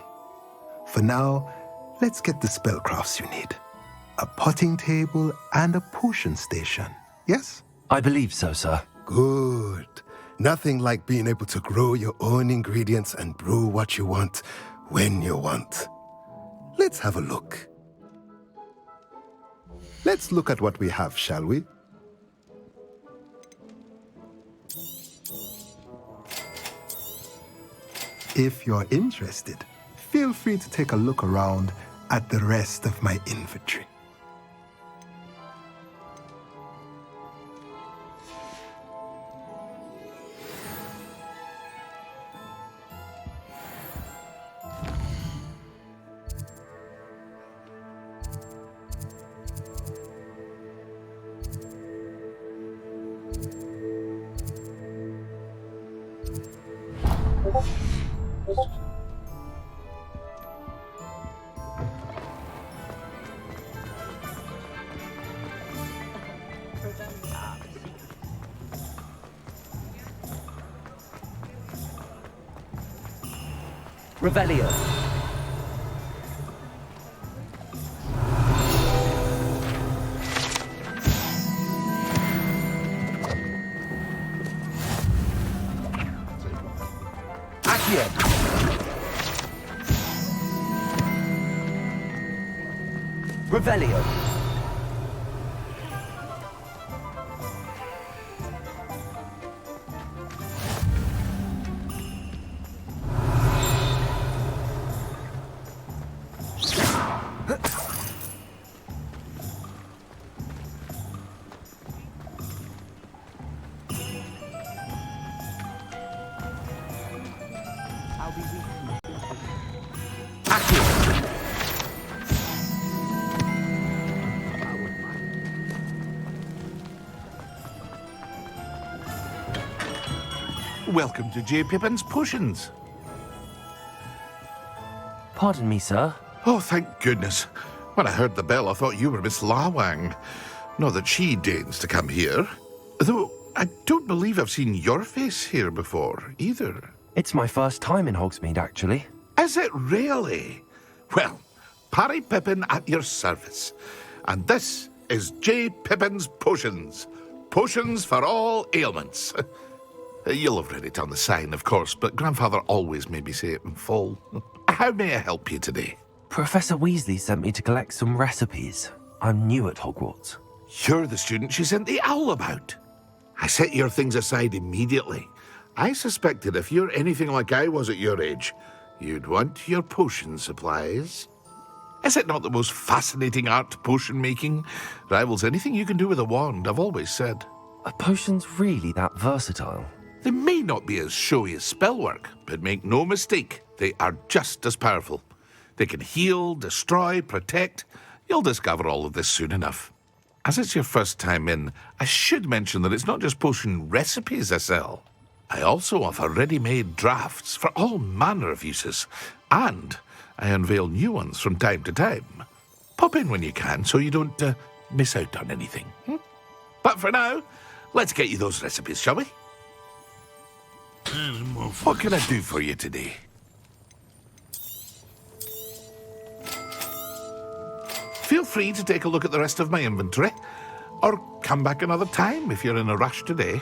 For now, let's get the spellcrafts you need. A potting table and a potion station, yes? I believe so, sir. Good. Nothing like being able to grow your own ingredients and brew what you want when you want. Let's have a look. Let's look at what we have, shall we? If you're interested, feel free to take a look around at the rest of my inventory. Revelio. Accio. Revelio. Welcome to J. Pippin's Potions. Pardon me, sir. Oh, thank goodness. When I heard the bell, I thought you were Miss Lawang. Not that she deigns to come here. Though, I don't believe I've seen your face here before, either. It's my first time in Hogsmeade, actually. Is it really? Well, Parry Pippin at your service. And this is J. Pippin's Potions. Potions for all ailments. You'll have read it on the sign, of course, but Grandfather always made me say it in full. How may I help you today? Professor Weasley sent me to collect some recipes. I'm new at Hogwarts. You're the student she sent the owl about. I set your things aside immediately. I suspected if you're anything like I was at your age, you'd want your potion supplies. Is it not the most fascinating art, potion making? Rivals anything you can do with a wand, I've always said. Are potions really that versatile? They may not be as showy as spellwork, but make no mistake, they are just as powerful. They can heal, destroy, protect. You'll discover all of this soon enough. As it's your first time in, I should mention that it's not just potion recipes I sell. I also offer ready-made drafts for all manner of uses, and I unveil new ones from time to time. Pop in when you can so you don't miss out on anything. But for now, let's get you those recipes, shall we? What can I do for you today? Feel free to take a look at the rest of my inventory, or come back another time if you're in a rush today.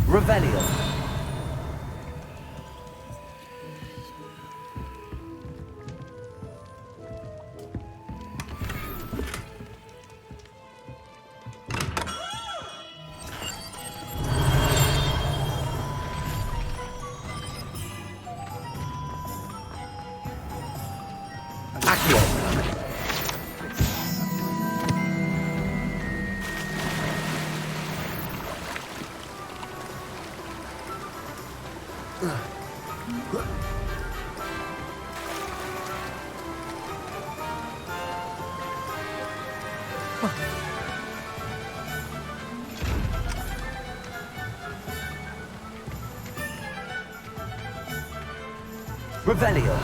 Revelio. Revelio.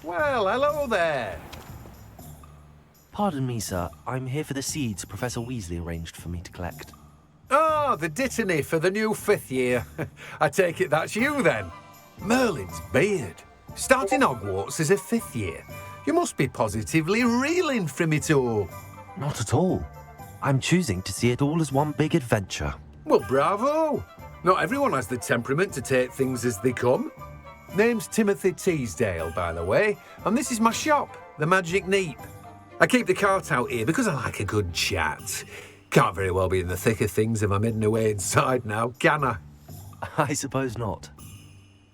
Well, hello there. Pardon me, sir. I'm here for the seeds Professor Weasley arranged for me to collect. Oh, the dittany for the new 5th year. I take it that's you, then. Merlin's beard. Starting Hogwarts as a 5th year. You must be positively reeling from it all. Not at all. I'm choosing to see it all as one big adventure. Well, bravo. Not everyone has the temperament to take things as they come. Name's Timothy Teasdale, by the way, and this is my shop, the Magic Neep. I keep the cart out here because I like a good chat. Can't very well be in the thick of things if I'm hidden away inside now, can I? I suppose not.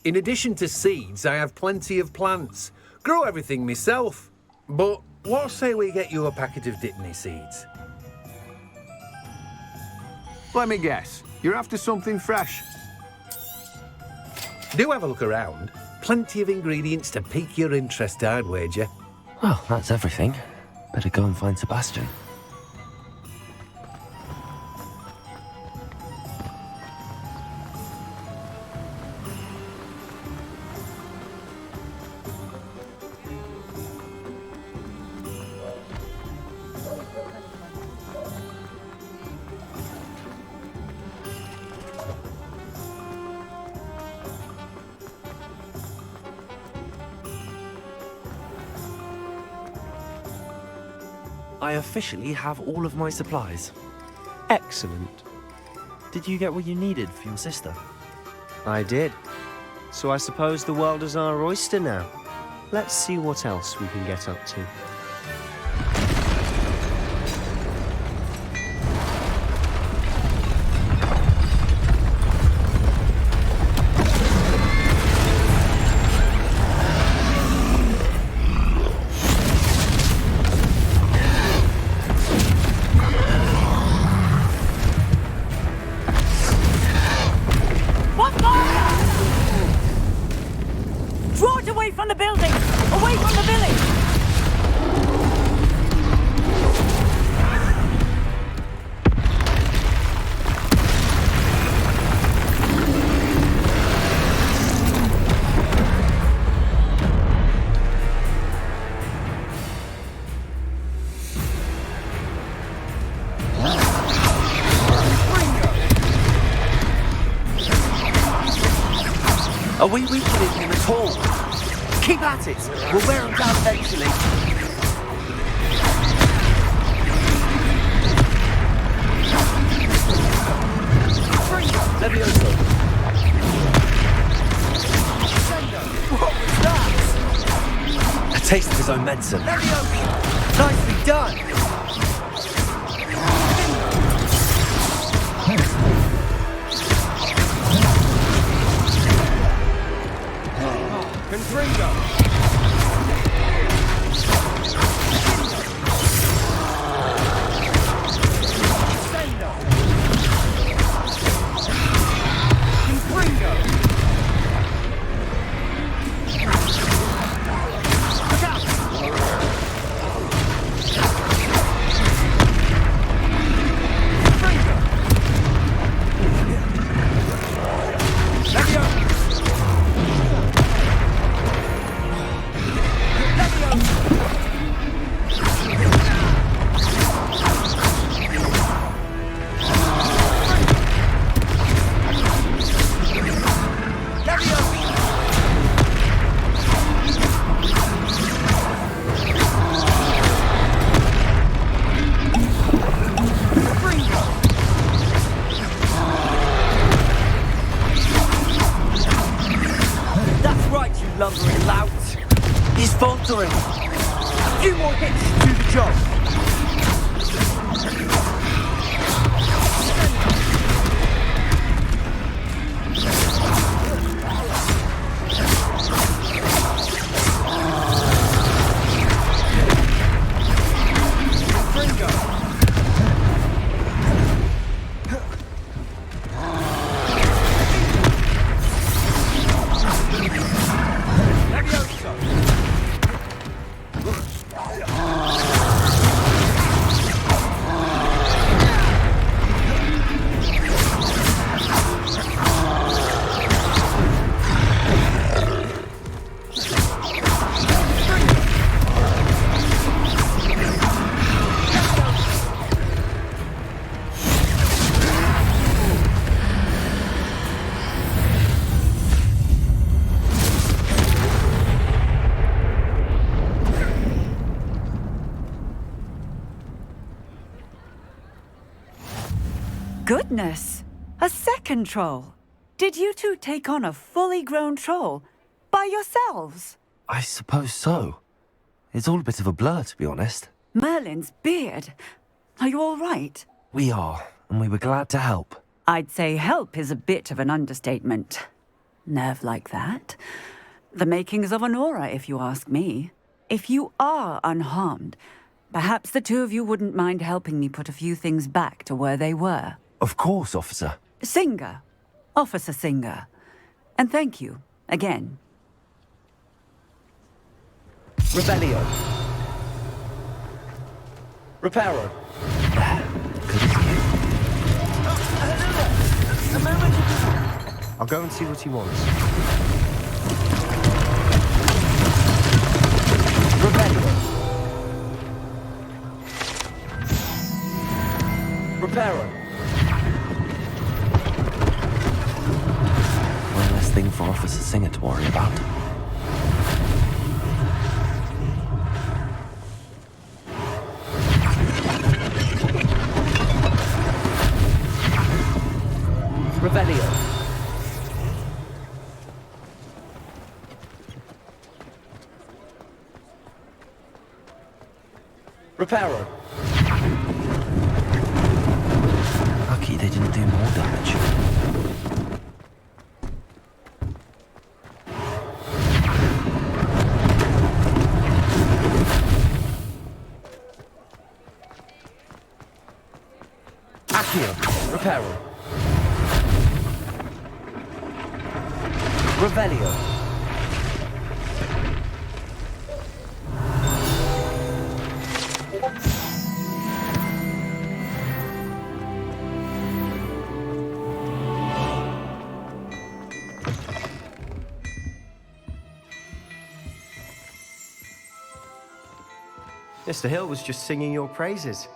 In addition to seeds, I have plenty of plants. Grow everything myself. But what say we get you a packet of dittany seeds? Let me guess. You're after something fresh. Do have a look around. Plenty of ingredients to pique your interest, I'd wager. Well, that's everything. Better go and find Sebastian. I officially have all of my supplies. Excellent. Did you get what you needed for your sister? I did. So I suppose the world is our oyster now. Let's see what else we can get up to. Draw it away from the building! Away from the village! Are we weakening him at all? Keep at it! We'll wear him down eventually. Levioso. What was that? A taste of his own medicine. Levioso! Nicely done! Confringo! Lumbering lout. He's faltering. A few more hits to do the job. Goodness! A second troll! Did you two take on a fully grown troll by yourselves? I suppose so. It's all a bit of a blur, to be honest. Merlin's beard. Are you all right? We are, and we were glad to help. I'd say help is a bit of an understatement. Nerve like that. The makings of an aura, if you ask me. If you are unharmed, perhaps the two of you wouldn't mind helping me put a few things back to where they were. Of course, officer. Singer. Officer Singer. And thank you, again. Rebellio. Reparo. I'll go and see what he wants. Rebellio. Reparo. One less thing for Officer Singer to worry about. Revelio. Reparo. Lucky they didn't do more damage. Accio. Reparo. Revelio. Mr. Hill was just singing your praises.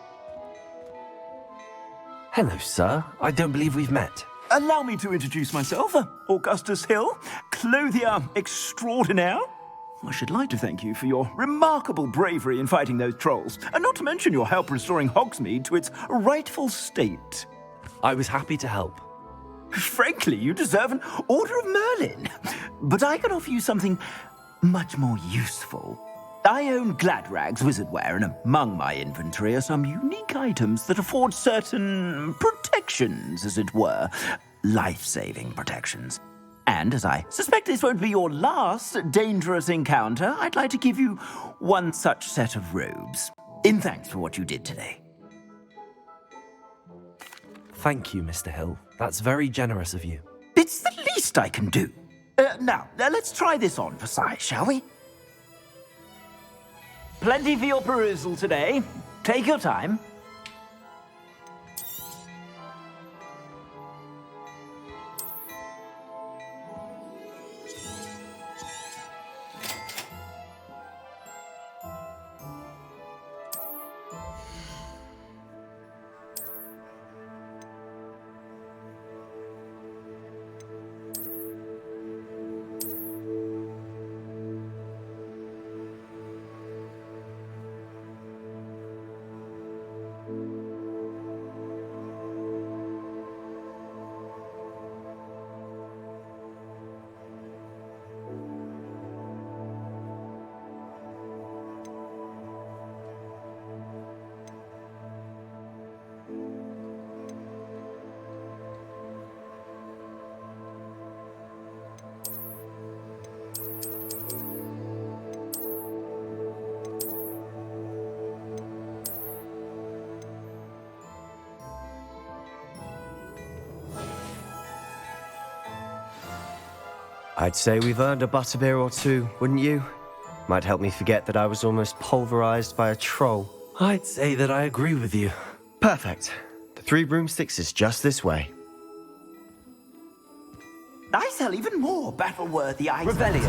Hello, sir. I don't believe we've met. Allow me to introduce myself, Augustus Hill, clothier extraordinaire. I should like to thank you for your remarkable bravery in fighting those trolls, and not to mention your help restoring Hogsmeade to its rightful state. I was happy to help. Frankly, you deserve an Order of Merlin. But I can offer you something much more useful. I own Gladrag's wizardware, and among my inventory are some unique items that afford certain protections, as it were. Life-saving protections. And as I suspect this won't be your last dangerous encounter, I'd like to give you one such set of robes, in thanks for what you did today. Thank you, Mr. Hill. That's very generous of you. It's the least I can do. Now, let's try this on for size, shall we? Plenty for your perusal today. Take your time. I'd say we've earned a butterbeer or two, wouldn't you? Might help me forget that I was almost pulverized by a troll. I'd say that I agree with you. Perfect. The Three Broomsticks is just this way. I sell even more battle-worthy items. Revelio.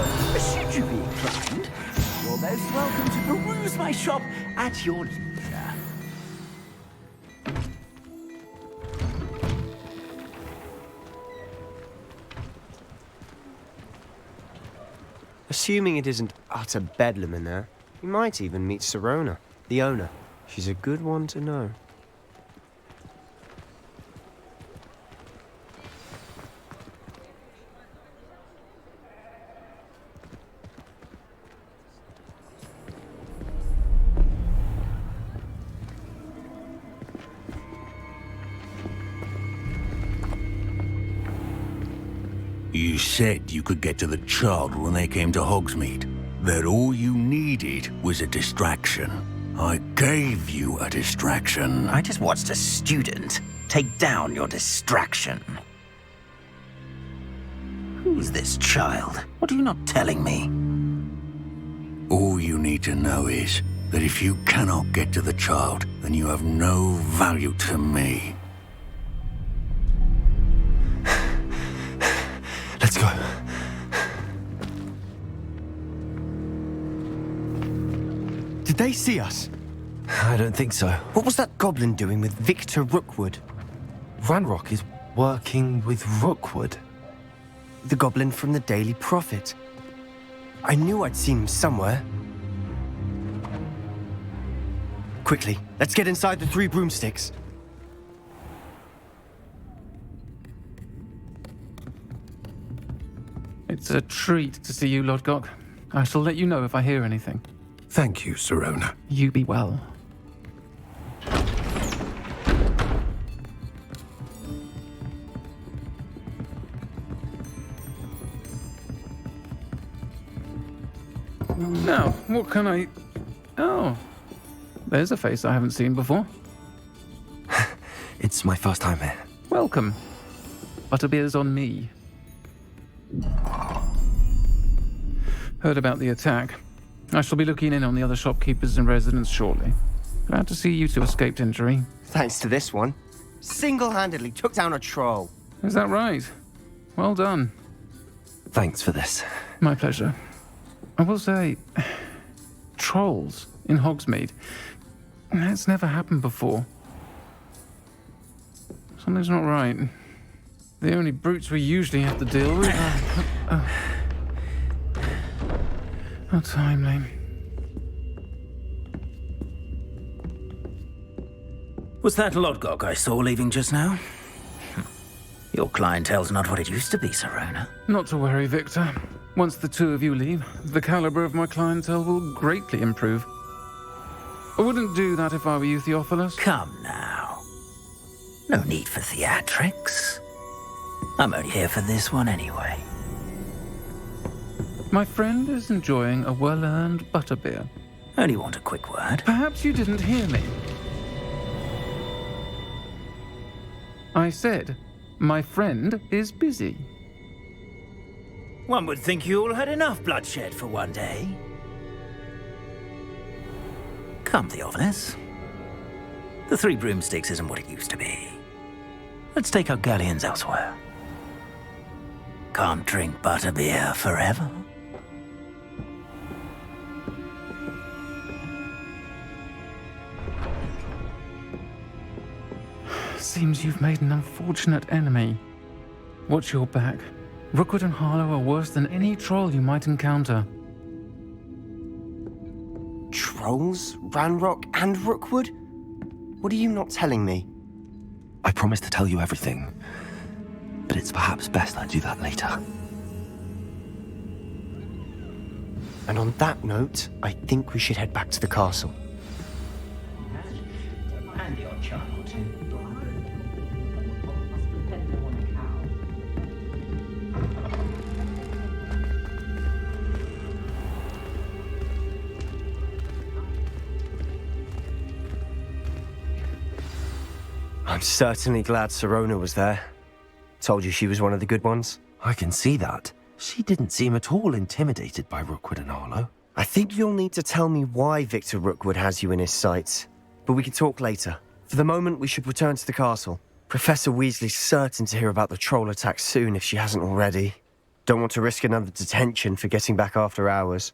Should you be inclined, you're most welcome to peruse my shop at your leisure. Assuming it isn't utter bedlam in there, you might even meet Sirona, the owner. She's a good one to know. You said you could get to the child when they came to Hogsmeade. That all you needed was a distraction. I gave you a distraction. I just watched a student take down your distraction. Who's this child? What are you not telling me? All you need to know is that if you cannot get to the child, then you have no value to me. Let's go. Did they see us? I don't think so. What was that goblin doing with Victor Rookwood? Ranrock is working with Rookwood. The goblin from the Daily Prophet. I knew I'd seen him somewhere. Quickly, let's get inside the Three Broomsticks. It's a treat to see you, Lodgok. I shall let you know if I hear anything. Thank you, Sirona. You be well. Now, what can I... Oh, there's a face I haven't seen before. It's my first time here. Welcome. Butterbeer's on me. Heard about the attack. I shall be looking in on the other shopkeepers and residents shortly. Glad to see you two escaped injury. Thanks to this one. Single-handedly took down a troll. Is that right? Well done. Thanks for this. My pleasure. I will say, trolls in Hogsmeade. That's never happened before. Something's not right. The only brutes we usually have to deal with are... How timely. Was that Lodgok I saw leaving just now? Your clientele's not what it used to be, Serona. Not to worry, Victor. Once the two of you leave, the caliber of my clientele will greatly improve. I wouldn't do that if I were you, Theophilus. Come now. No need for theatrics. I'm only here for this one anyway. My friend is enjoying a well-earned butterbeer. Only want a quick word. Perhaps you didn't hear me. I said, my friend is busy. One would think you all had enough bloodshed for one day. Come, Theophilus. The Three Broomsticks isn't what it used to be. Let's take our galleons elsewhere. Can't drink butterbeer forever. Seems you've made an unfortunate enemy. Watch your back. Rookwood and Harlow are worse than any troll you might encounter. Trolls? Ranrock and Rookwood? What are you not telling me? I promised to tell you everything, but it's perhaps best I do that later. And on that note, I think we should head back to the castle. And the odd charm or two. I'm certainly glad Serona was there. Told you she was one of the good ones. I can see that. She didn't seem at all intimidated by Rookwood and Harlow. I think you'll need to tell me why Victor Rookwood has you in his sights. But we can talk later. For the moment, we should return to the castle. Professor Weasley's certain to hear about the troll attack soon if she hasn't already. Don't want to risk another detention for getting back after hours.